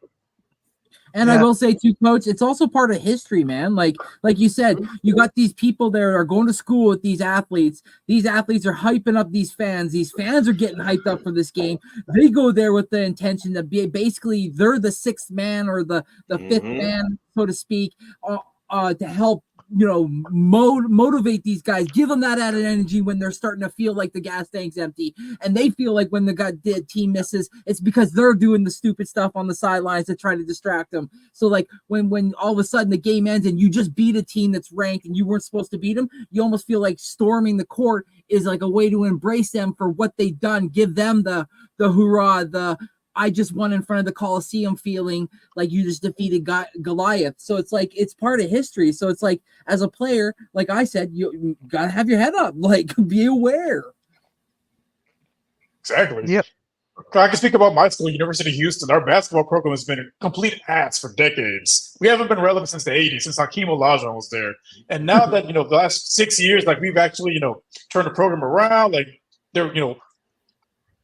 And I will say too, Coach, it's also part of history, man. Like you said, you got these people that are going to school with these athletes. These athletes are hyping up these fans. These fans are getting hyped up for this game. They go there with the intention to be basically they're the sixth man or the fifth man, so to speak, to help motivate these guys, give them that added energy when they're starting to feel like the gas tank's empty, and they feel like when the team misses, it's because they're doing the stupid stuff on the sidelines to try to distract them. So like when all of a sudden the game ends and you just beat a team that's ranked and you weren't supposed to beat them, you almost feel like storming the court is like a way to embrace them for what they've done, give them the hoorah, I just won in front of the Coliseum feeling like you just defeated Goliath. So it's like, it's part of history. So it's like, as a player, like I said, you got to have your head up, like be aware. Exactly. Yep. I can speak about my school, University of Houston. Our basketball program has been a complete ass for decades. We haven't been relevant since the 80s, since Hakeem Olajuwon was there. And now that, the last 6 years, like we've actually, turned the program around, like they're,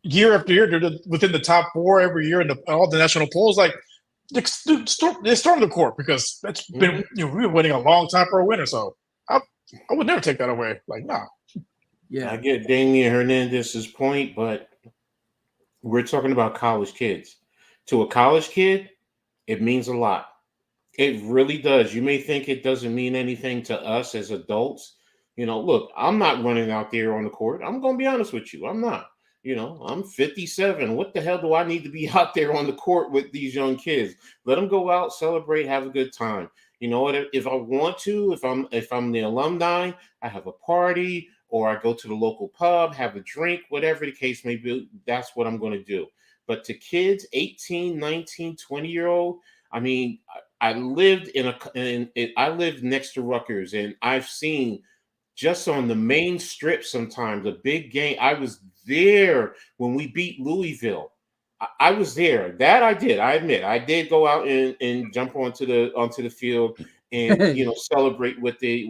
year after year, they're within the top 4 every year in all the national polls. Like they stormed the court because that's been we've been waiting a long time for a winner. So I would never take that away. Like, nah. Yeah, I get Damian Hernandez's point, but we're talking about college kids. To a college kid, it means a lot. It really does. You may think it doesn't mean anything to us as adults. Look, I'm not running out there on the court. I'm going to be honest with you. I'm not. I'm 57. What the hell do I need to be out there on the court with these young kids? Let them go out, celebrate, have a good time. You know what? If I want to, if I'm the alumni, I have a party or I go to the local pub, have a drink, whatever the case may be. That's what I'm going to do. But to kids, 18, 19, 20-year-old, I mean, I lived I lived next to Rutgers, and I've seen just on the main strip sometimes a big game. I was there when we beat Louisville. I was there. That I did. I admit I did go out and jump onto the field and celebrate with the.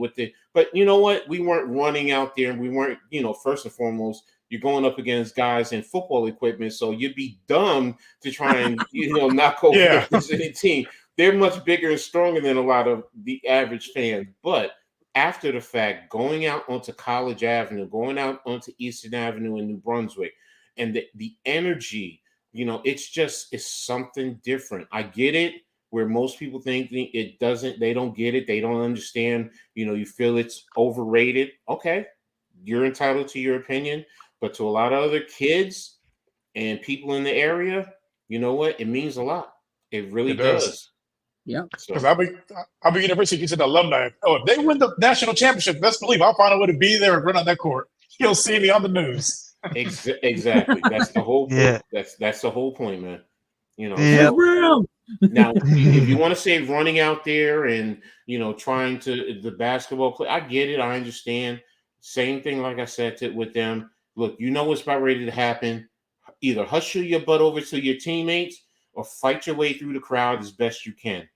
But you know what? We weren't running out there, and we weren't. First and foremost, you're going up against guys in football equipment, so you'd be dumb to try and knock over the opposing team. They're much bigger and stronger than a lot of the average fans. But after the fact, going out onto College Avenue, going out onto Eastern Avenue in New Brunswick, and the energy, it's something different. I get it, where most people think they don't get it, they don't understand, you feel it's overrated. Okay, you're entitled to your opinion, but to a lot of other kids and people in the area, you know what? It means a lot. It really does. Yeah, because I'll be university teaching alumni. Oh, if they win the national championship, best believe I'll find a way to be there and run on that court. You'll see me on the news. Exactly. That's the whole point. Yeah. That's the whole point, man. Now, if you want to say running out there and trying to the basketball play, I get it. I understand. Same thing, like I said with them. Look, what's about ready to happen. Either hustle your butt over to your teammates or fight your way through the crowd as best you can.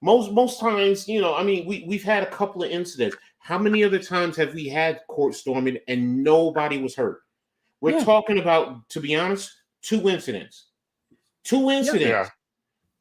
Most times, we've had a couple of incidents. How many other times have we had court storming and nobody was hurt? We're talking about, to be honest, 2 incidents. 2 incidents. Yeah.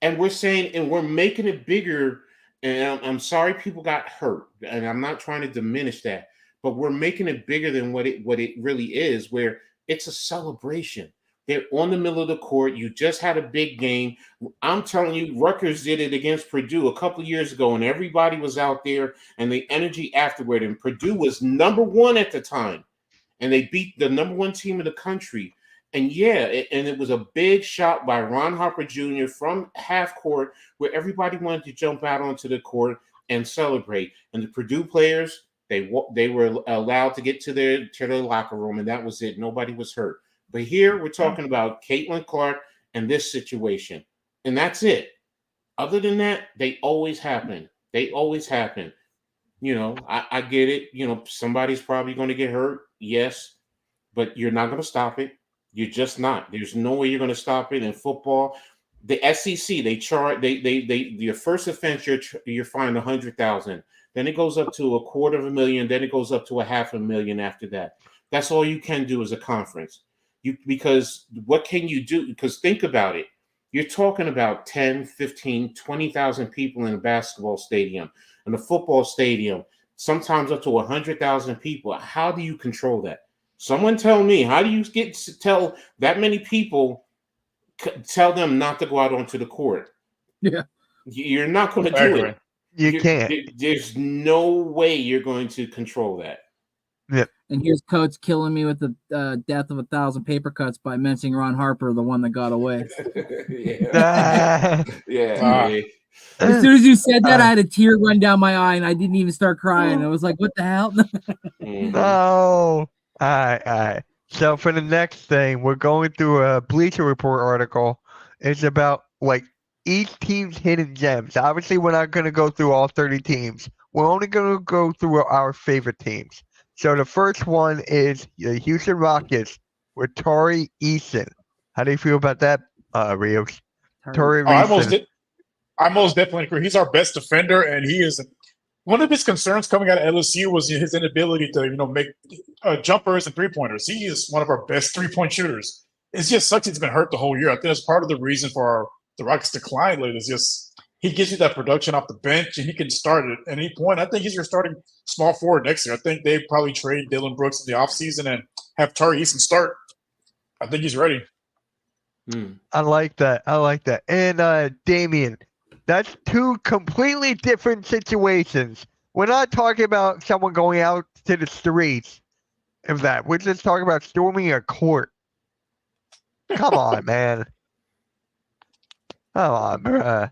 And we're saying, and we're making it bigger. And I'm sorry people got hurt. And I'm not trying to diminish that. But we're making it bigger than what it really is, where it's a celebration. They're on the middle of the court. You just had a big game. I'm telling you, Rutgers did it against Purdue a couple of years ago, and everybody was out there, and the energy afterward. And Purdue was number 1 at the time, and they beat the number 1 team in the country. And and it was a big shot by Ron Harper Jr. from half court, where everybody wanted to jump out onto the court and celebrate. And the Purdue players, they were allowed to get to their locker room, and that was it. Nobody was hurt. But here we're talking about Caitlin Clark and this situation, and that's it. Other than that, they always happen. I get it. Somebody's probably going to get hurt. Yes, but you're not going to stop it. You're just not. There's no way you're going to stop it in football. The SEC, they charge. Your first offense, you're fined $100,000. Then it goes up to $250,000. Then it goes up to $500,000 after that. That's all you can do as a conference. Because what can you do? Because think about it. You're talking about 10, 15, 20,000 people in a basketball stadium, in a football stadium, sometimes up to 100,000 people. How do you control that? Someone tell me, how do you get to tell that many people, tell them not to go out onto the court? Yeah. You're not going to do it. You can't. There's no way you're going to control that. Yep. And here's Coach killing me with the death of 1,000 paper cuts by mentioning Ron Harper, the one that got away. Yeah. As soon as you said that, I had a tear run down my eye, and I didn't even start crying. I was like, "What the hell?" No. All right. So for the next thing, we're going through a Bleacher Report article. It's about each team's hidden gems. Obviously, we're not going to go through all 30 teams. We're only going to go through our favorite teams. So the first one is the Houston Rockets with Tari Eason. How do you feel about that, Rios? Tari Eason. I most definitely agree. He's our best defender, and he is one of his concerns coming out of LSU was his inability to make jumpers and 3-pointers. He is one of our best 3-point shooters. It's just sucks he's been hurt the whole year. I think that's part of the reason for the Rockets' decline lately is just he gives you that production off the bench, and he can start at any point. I think he's your starting small forward next year. I think they probably trade Dylan Brooks in the offseason and have Tari Eason start. I think he's ready. I like that. And Damian, that's two completely different situations. We're not talking about someone going out to the streets of that. We're just talking about storming a court. Come on, man. Come on, bruh.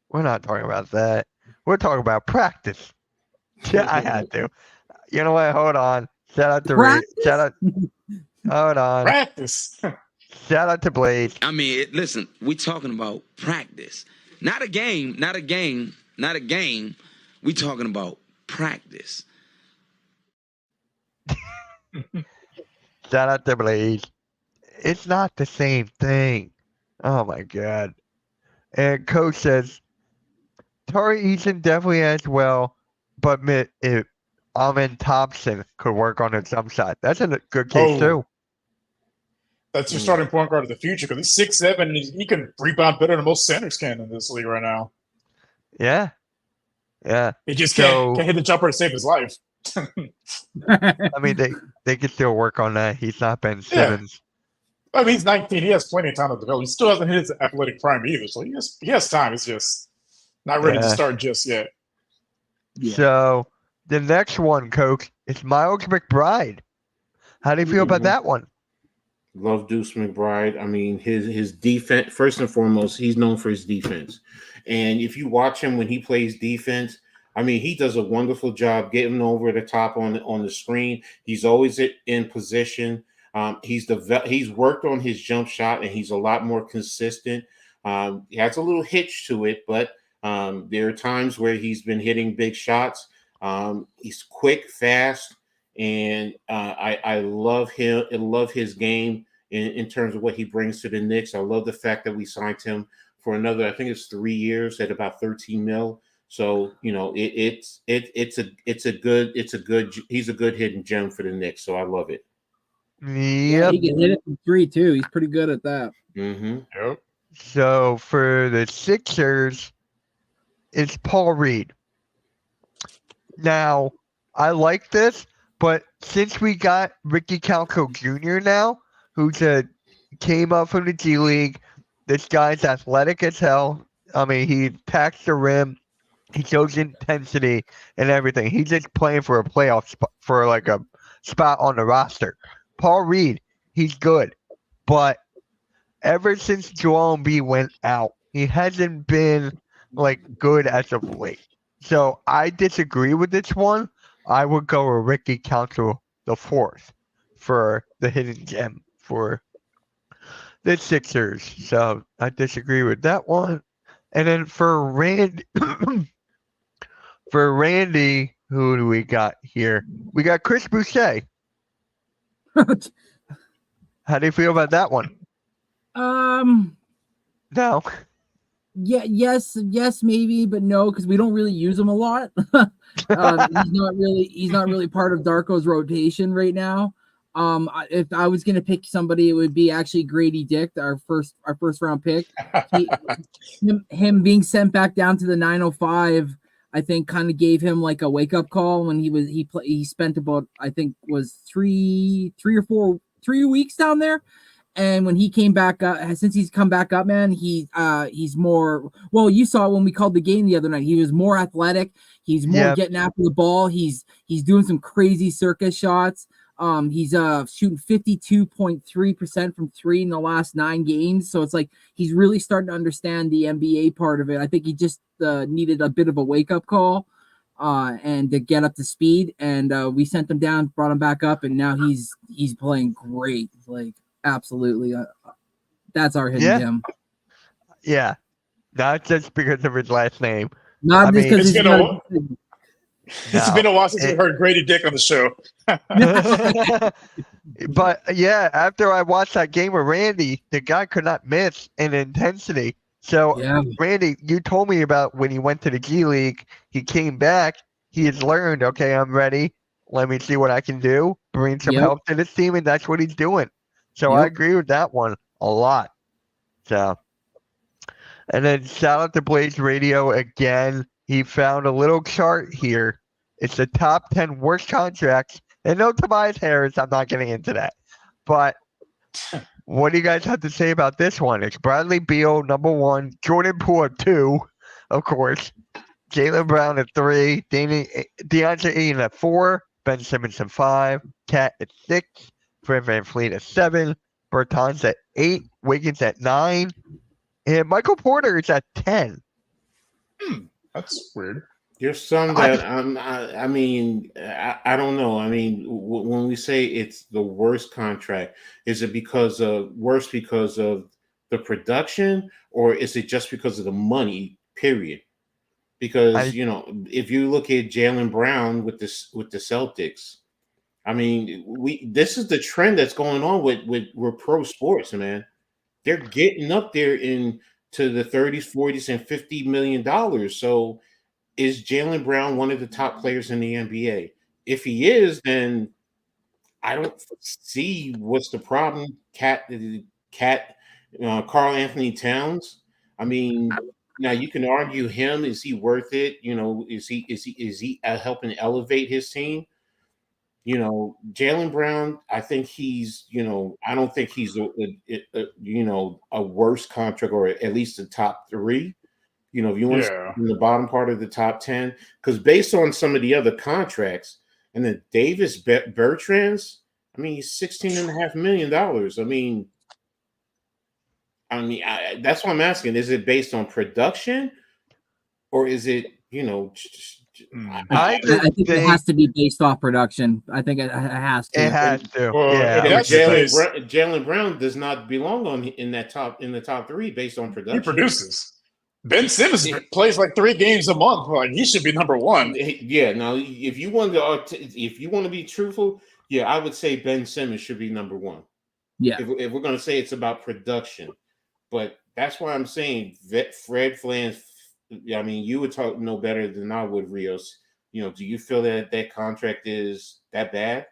We're not talking about that. We're talking about practice. Yeah, I had to. You know what? Hold on. Shout out to Reed. Hold on. Practice. Shout out to Blaze. I mean, listen, we talking about practice. Not a game. We talking about practice. Shout out to Blaze. It's not the same thing. Oh my god. And Coach says Tari Eason definitely as well, but if Amen Thompson could work on the jump shot. That's a good case too. That's your starting point guard of the future because he's 6'7" and he can rebound better than most centers can in this league right now. Yeah. He just can't hit the jumper to save his life. I mean, they can still work on that. He's not Ben Simmons. Yeah. I mean, he's 19. He has plenty of time to develop. He still hasn't hit his athletic prime either, so he has time. It's just not ready to start just yet. Yeah. So the next one, Coach, is Miles McBride. How do you feel about that one? Love Deuce McBride. I mean, his defense, first and foremost, he's known for his defense. And if you watch him when he plays defense, I mean, he does a wonderful job getting over the top on the screen. He's always in position. He's worked on his jump shot, and he's a lot more consistent. He has a little hitch to it, but there are times where he's been hitting big shots. He's quick, fast. And I love him. I love his game in terms of what he brings to the Knicks. I love the fact that we signed him for another, I think it's 3 years at about $13 million. So he's a good hidden gem for the Knicks. So I love it. Yeah, he can hit it from 3 too. He's pretty good at that. Mm-hmm. Yep. So for the Sixers, it's Paul Reed. Now I like this. But since we got Ricky Calco Jr. now, who came up from the G League, this guy's athletic as hell. I mean, he attacks the rim. He shows intensity and everything. He's just playing for a playoff for like a spot on the roster. Paul Reed, he's good. But ever since Joel Embiid went out, he hasn't been like good as of late. So I disagree with this one. I would go with Ricky Council the fourth for the hidden gem for the Sixers. So I disagree with that one. And then for Randy, who do we got here? We got Chris Boucher. How do you feel about that one? No. Yeah, yes, maybe, but no, because we don't really use him a lot. He's not really part of Darko's rotation right now. If I was gonna pick somebody, it would be actually Grady Dick, our first round pick. Him being sent back down to the 905, I think, kind of gave him like a wake up call when he spent about, I think, was 3 weeks down there. And when he came back up, since he's come back up, man, he's more. Well, you saw when we called the game the other night. He was more athletic. He's more getting after the ball. He's doing some crazy circus shots. He's shooting 52.3% from 3 in the last 9 games. So it's like he's really starting to understand the NBA part of it. I think he just needed a bit of a wake up call and to get up to speed. And we sent him down, brought him back up, and now he's playing great. Like. Absolutely. That's our hidden gem. Yeah. Not just because of his last name. Not just because it's been a while since we heard Grady Dick on the show. But yeah, after I watched that game with Randy, the guy could not miss in intensity. So Randy, you told me about when he went to the G League, he came back, he has learned, okay, I'm ready. Let me see what I can do. Bring some help to this team, and that's what he's doing. So I agree with that one a lot. So And then shout out to Blaze Radio again. He found a little chart here. It's the top 10 worst contracts. And no Tobias Harris. I'm not getting into that. But what do you guys have to say about this one? It's Bradley Beal, number 1. Jordan Poole at 2, of course. Jaylen Brown at 3. DeAndre Ayton at 4. Ben Simmons at 5. Cat at 6. Fred VanVleet at 7. Bertans at 8. Wiggins at 9. And Michael Porter is at 10. That's weird. There's some that I mean, I don't know. I mean, when we say it's the worst contract, is it worse because of the production, or is it just because of the money? Period. Because if you look at Jaylen Brown with the Celtics, I mean, this is the trend that's going on with pro sports, man. They're getting up there into the 30s, 40s, and $50 million. So is Jaylen Brown one of the top players in the NBA? If he is, then I don't see what's the problem. Karl Anthony Towns. I mean, now you can argue him. Is he worth it? Is he helping elevate his team? Jaylen Brown, I think he's, I don't think he's a worse contract, or at least the top 3. If you want to in the bottom part of the top 10, because based on some of the other contracts, and then Davis Bertans, I mean, he's $16.5 million. I mean, that's what I'm asking. Is it based on production, or is it, I think it has to be based off production. I think it has to. It has to. Jaylen Brown does not belong in the top 3 based on production. He produces. Ben Simmons plays like 3 games a month. Like, he should be number 1. Yeah. Now, if you want to be truthful, yeah, I would say Ben Simmons should be number 1. Yeah. If we're going to say it's about production, but that's why I'm saying that Fred VanVleet. I mean, you would know better than I would, Rios. Do you feel that contract is that bad?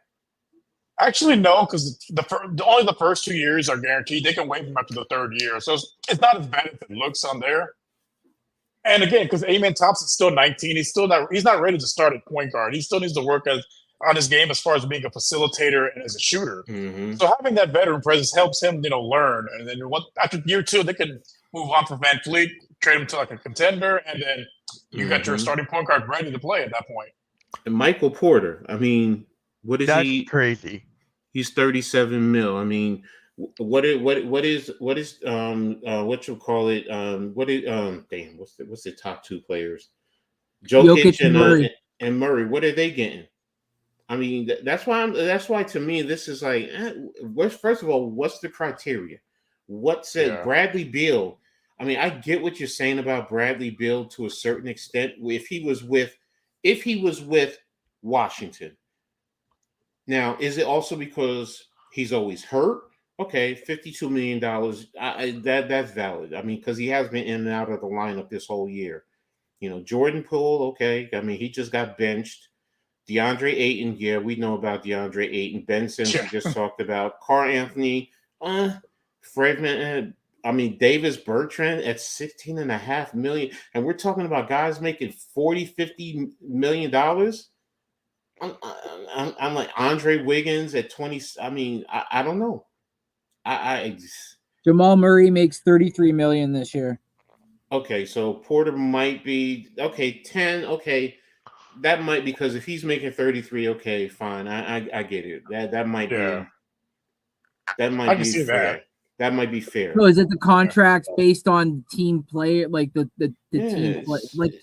Actually, no, because only the first 2 years are guaranteed. They can waive them after the 3rd year, so it's not as bad as it looks on there. And again, because Amen Thompson's still 19, he's not ready to start at point guard. He still needs to work on his game as far as being a facilitator and as a shooter. Mm-hmm. So having that veteran presence helps him, learn. And then after year 2, they can move on from VanVleet, trade him to like a contender, and then you got your starting point guard ready to play at that point. And Michael Porter, I mean, what is That's he? Crazy. He's $37 million. I mean, what is what you call it? What's the top 2 players? Jokic and Murray. What are they getting? I mean, that's why to me this is like, first of all, what's the criteria? Bradley Beal? I mean, I get what you're saying about Bradley Beal to a certain extent. If he was with Washington, now is it also because he's always hurt? Okay, $52 million. That's valid. I mean, because he has been in and out of the lineup this whole year. Jordan Poole. Okay, I mean, he just got benched. DeAndre Ayton. Yeah, we know about DeAndre Ayton. Ben Simmons, we just talked about. Karl Anthony. Fredman. I mean, Davis Bertrand at $16.5 million, and we're talking about guys making $40-50 million. I'm like Andre Wiggins at 20. I mean, I don't know. Jamal Murray makes $33 million this year. Okay, so Porter might be 10. Okay, that might, because if he's making 33, okay, fine. I get it. That might be. That might be fair. That might be fair. So is it the contracts based on team play, like the team play? Like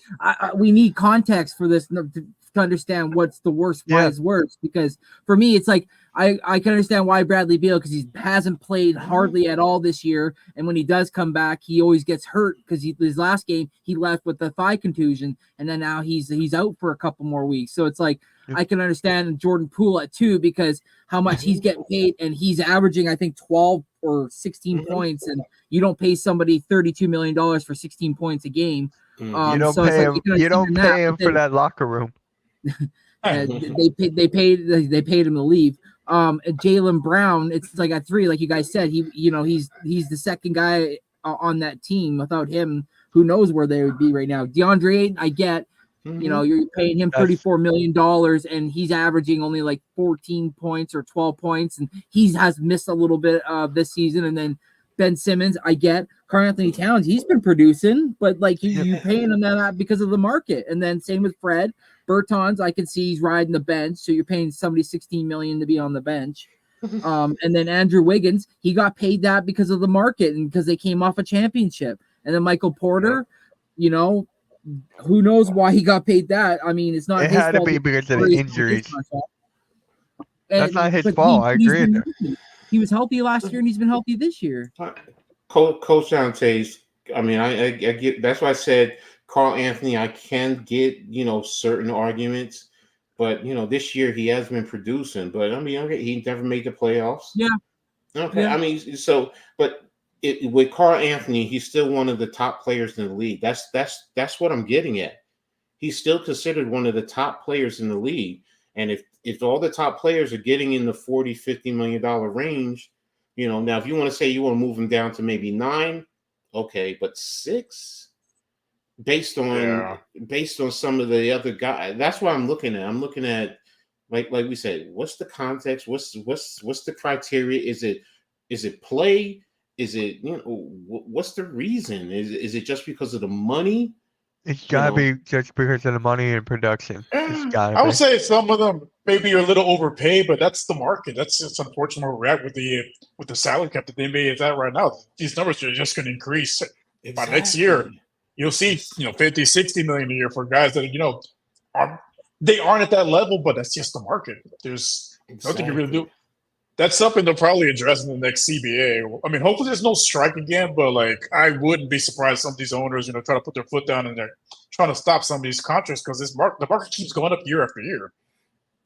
we need context for this to understand what's the worst, why is worse. Because for me, it's like I can understand why Bradley Beal, because he hasn't played hardly at all this year, and when he does come back, he always gets hurt because his last game he left with a thigh contusion, and then now he's out for a couple more weeks. So it's like I can understand Jordan Poole at 2 because how much he's getting paid, and he's averaging I think 12 or 16 points, and you don't pay somebody $32 million for 16 points a game. You don't pay him. You don't pay him for that locker room. They paid him to leave. Jaylen Brown, it's like at 3, like you guys said, he's the second guy on that team. Without him, who knows where they would be right now. DeAndre Ayton, I get. You know, you're paying him $34 million, and he's averaging only like 14 points or 12 points, and he has missed a little bit this season. And then Ben Simmons, I get. Karl-Anthony Towns, he's been producing, but like you're paying him that because of the market. And then same with Fred Bertans, I can see he's riding the bench, so you're paying somebody $16 million to be on the bench. And then Andrew Wiggins, he got paid that because of the market and because they came off a championship. And then Michael Porter, you know. Who knows why he got paid that? I mean, it's not. It his had to fault be because of the injuries. That's not his but fault. I agree. He was healthy last year, and he's been healthy this year. Coach Dante's. I mean, I get. That's why I said Karl-Anthony. I can get certain arguments, but this year he has been producing. But I mean, okay, he never made the playoffs. Yeah. Okay. Yeah. I mean, so but. With Karl-Anthony, he's still one of the top players in the league. That's what I'm getting at. He's still considered one of the top players in the league. And if all the top players are getting in the $40-50 million range, now if you want to say you want to move him down to maybe 9, okay, but 6, based on some of the other guys, that's what I'm looking at. I'm looking at like we said, what's the context? What's the criteria? Is it play? Is it, what's the reason? Is it just because of the money? It's got to be just because of the money and production. I would say some of them maybe are a little overpaid, but that's the market. That's just unfortunate where we're at with the salary cap that the NBA is at right now. These numbers are just going to increase. By next year. You'll see, 50, 60 million a year for guys that, they aren't at that level, but that's just the market. There's nothing you really do. That's something they'll probably address in the next CBA. I mean, hopefully there's no strike again, but I wouldn't be surprised some of these owners, try to put their foot down and they're trying to stop some of these contracts because the market keeps going up year after year.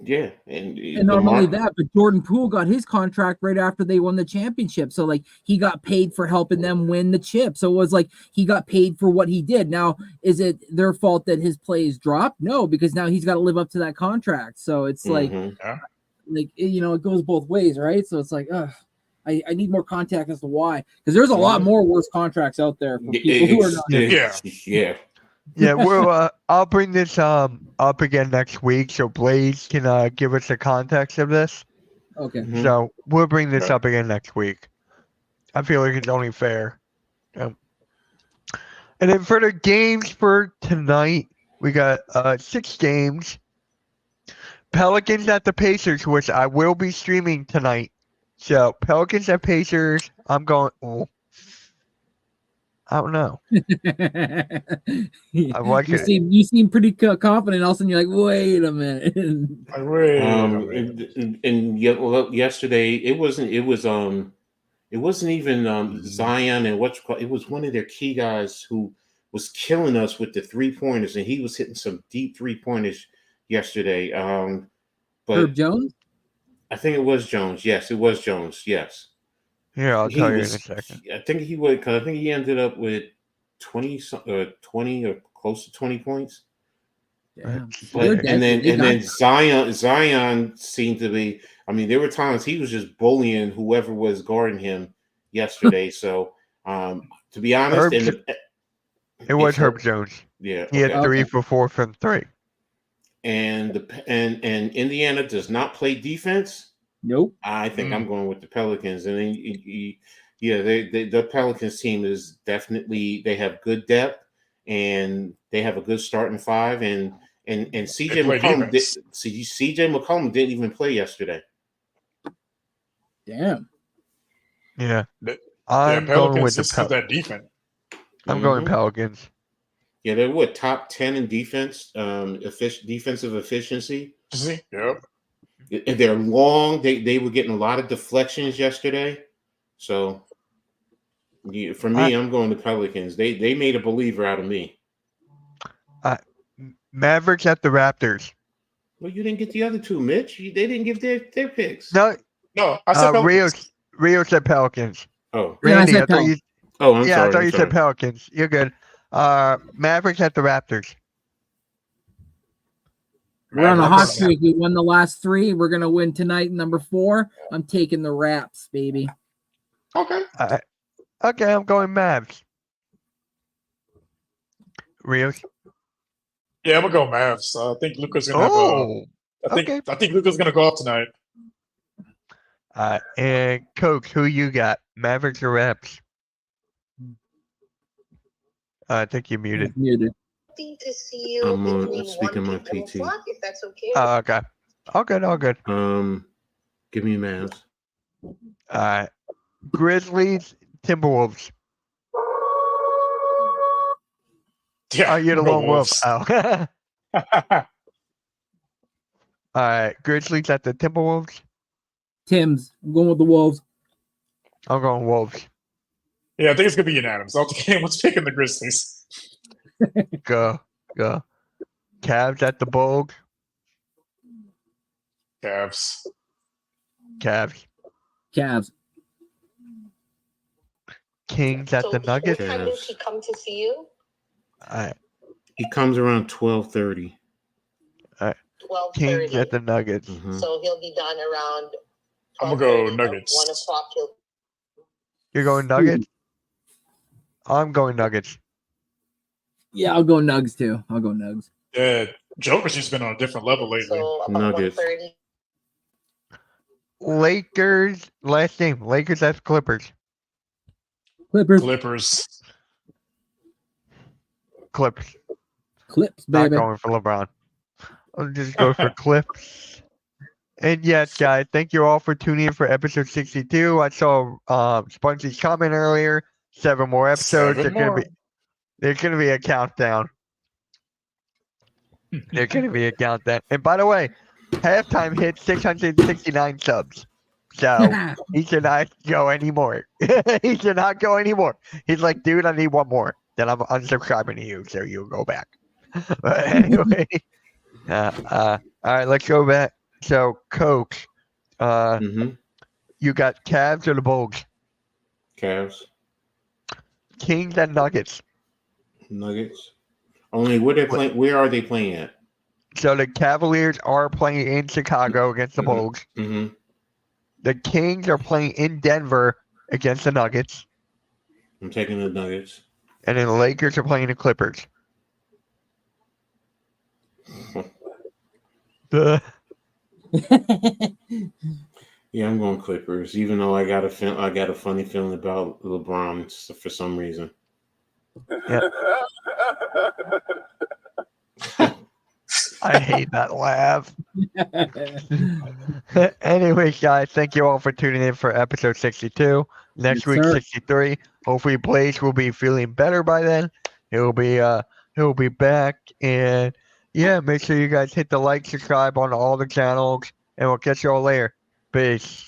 Yeah, and not only that, but Jordan Poole got his contract right after they won the championship. So he got paid for helping them win the chip. So it was he got paid for what he did. Now, is it their fault that his plays dropped? No, because now he's got to live up to that contract. So it's it goes both ways, right? So it's I need more context as to why, because there's a lot more worse contracts out there for people who are not. Yeah, I'll bring this up again next week so Blaze can give us the context of this. Okay. So we'll bring this up again next week. I feel like it's only fair. And then for the games for tonight, we got 6 games. Pelicans at the Pacers, which I will be streaming tonight. So Pelicans at Pacers, I'm going. Oh, I don't know. I like it. You seem pretty confident. All of a sudden, you're like, wait a minute. Yesterday it wasn't even Zion and it was one of their key guys who was killing us with the 3-pointers, and he was hitting some deep 3-pointers yesterday. But Herb Jones? I think it was Jones. Yes, it was Jones. Yes. Yeah, I'll tell you in a second. I think he would, because I think he ended up with 20 or close to 20 points. Yeah. And then Zion seemed to be. I mean, there were times he was just bullying whoever was guarding him yesterday. So, to be honest, it was Herb Jones. Yeah, he had 3 for 4 from 3. And Indiana does not play defense. Nope. I think I'm going with the Pelicans, and then the Pelicans team is definitely, they have good depth and they have a good starting 5, and CJ McCollum didn't even play yesterday. Damn. Yeah. I'm going with that defense. I'm going Pelicans. Yeah, they're top 10 in defense, defensive efficiency. Yep. They're long. They were getting a lot of deflections yesterday. So for me, I'm going to Pelicans. They made a believer out of me. Mavericks at the Raptors. Well, you didn't get the other two, Mitch. They didn't give their picks. No, I said Pelicans. Rio said Pelicans. Oh, Randy, I thought you. I'm sorry. I thought you said Pelicans. You're good. Mavericks at the Raptors. We're on a hot streak. We won the last 3. We're gonna win tonight, number 4. I'm taking the Raps, baby. Okay. Okay, I'm going Mavs. Rios? Yeah, I'm gonna go Mavs. I think Luka's gonna have okay. I think Luka's gonna go off tonight. And Coach, who you got? Mavericks or Raps? I think you're muted. Muted. To see you I'm between speaking 1 my p.m. PT. o'clock, if that's okay. Okay. Okay, all good. Give me Mavs. Grizzlies, Timberwolves. Yeah, You're the go lone wolf. Wolves. Oh. All right, Grizzlies at the Timberwolves. Tim's. I'm going with the Wolves. I'm going Wolves. Yeah, I think it's gonna be unanimous. What's picking the Grizzlies? Go. Cavs at the Bulls. Cavs. Cavs. Kings at the Nuggets. What time does he come to see you? He comes around 12:30. 12:30. Kings at the Nuggets. Mhm. So he'll be done around. I'm gonna go 12:30, Nuggets. 1 o'clock. You're going Nuggets? I'm going Nuggets. Yeah, I'll go Nugs too. I'll go Nugs. Yeah, Joker's just been on a different level lately. So about Nuggets. 1:30. Lakers, last game. Lakers at Clippers. Clippers. Clips. Clips, Not baby. going for LeBron. I'll just go for Clips. And yes, guys, thank you all for tuning in for episode 62. I saw Spongy's comment earlier. 7 more episodes. There's gonna be a countdown. There's gonna be a countdown. And by the way, halftime hit 669 subs. So he should not go anymore. He should not go anymore. He's like, dude, I need one more. Then I'm unsubscribing to you, so you'll go back. But anyway, all right, let's go back. So, Coach, you got Cavs or the Bulls? Cavs. Kings and Nuggets. Nuggets. Only where are they playing at? So the Cavaliers are playing in Chicago against the Bulls. Mm-hmm. The Kings are playing in Denver against the Nuggets. I'm taking the Nuggets. And then the Lakers are playing the Clippers. Yeah, I'm going Clippers. Even though I got a funny feeling about LeBron for some reason. Yeah. I hate that laugh. Anyways, guys, thank you all for tuning in for episode 62. Next week, 63. Hopefully, Blaze will be feeling better by then. He'll be back, and yeah, make sure you guys hit the like, subscribe on all the channels, and we'll catch you all later. Peace.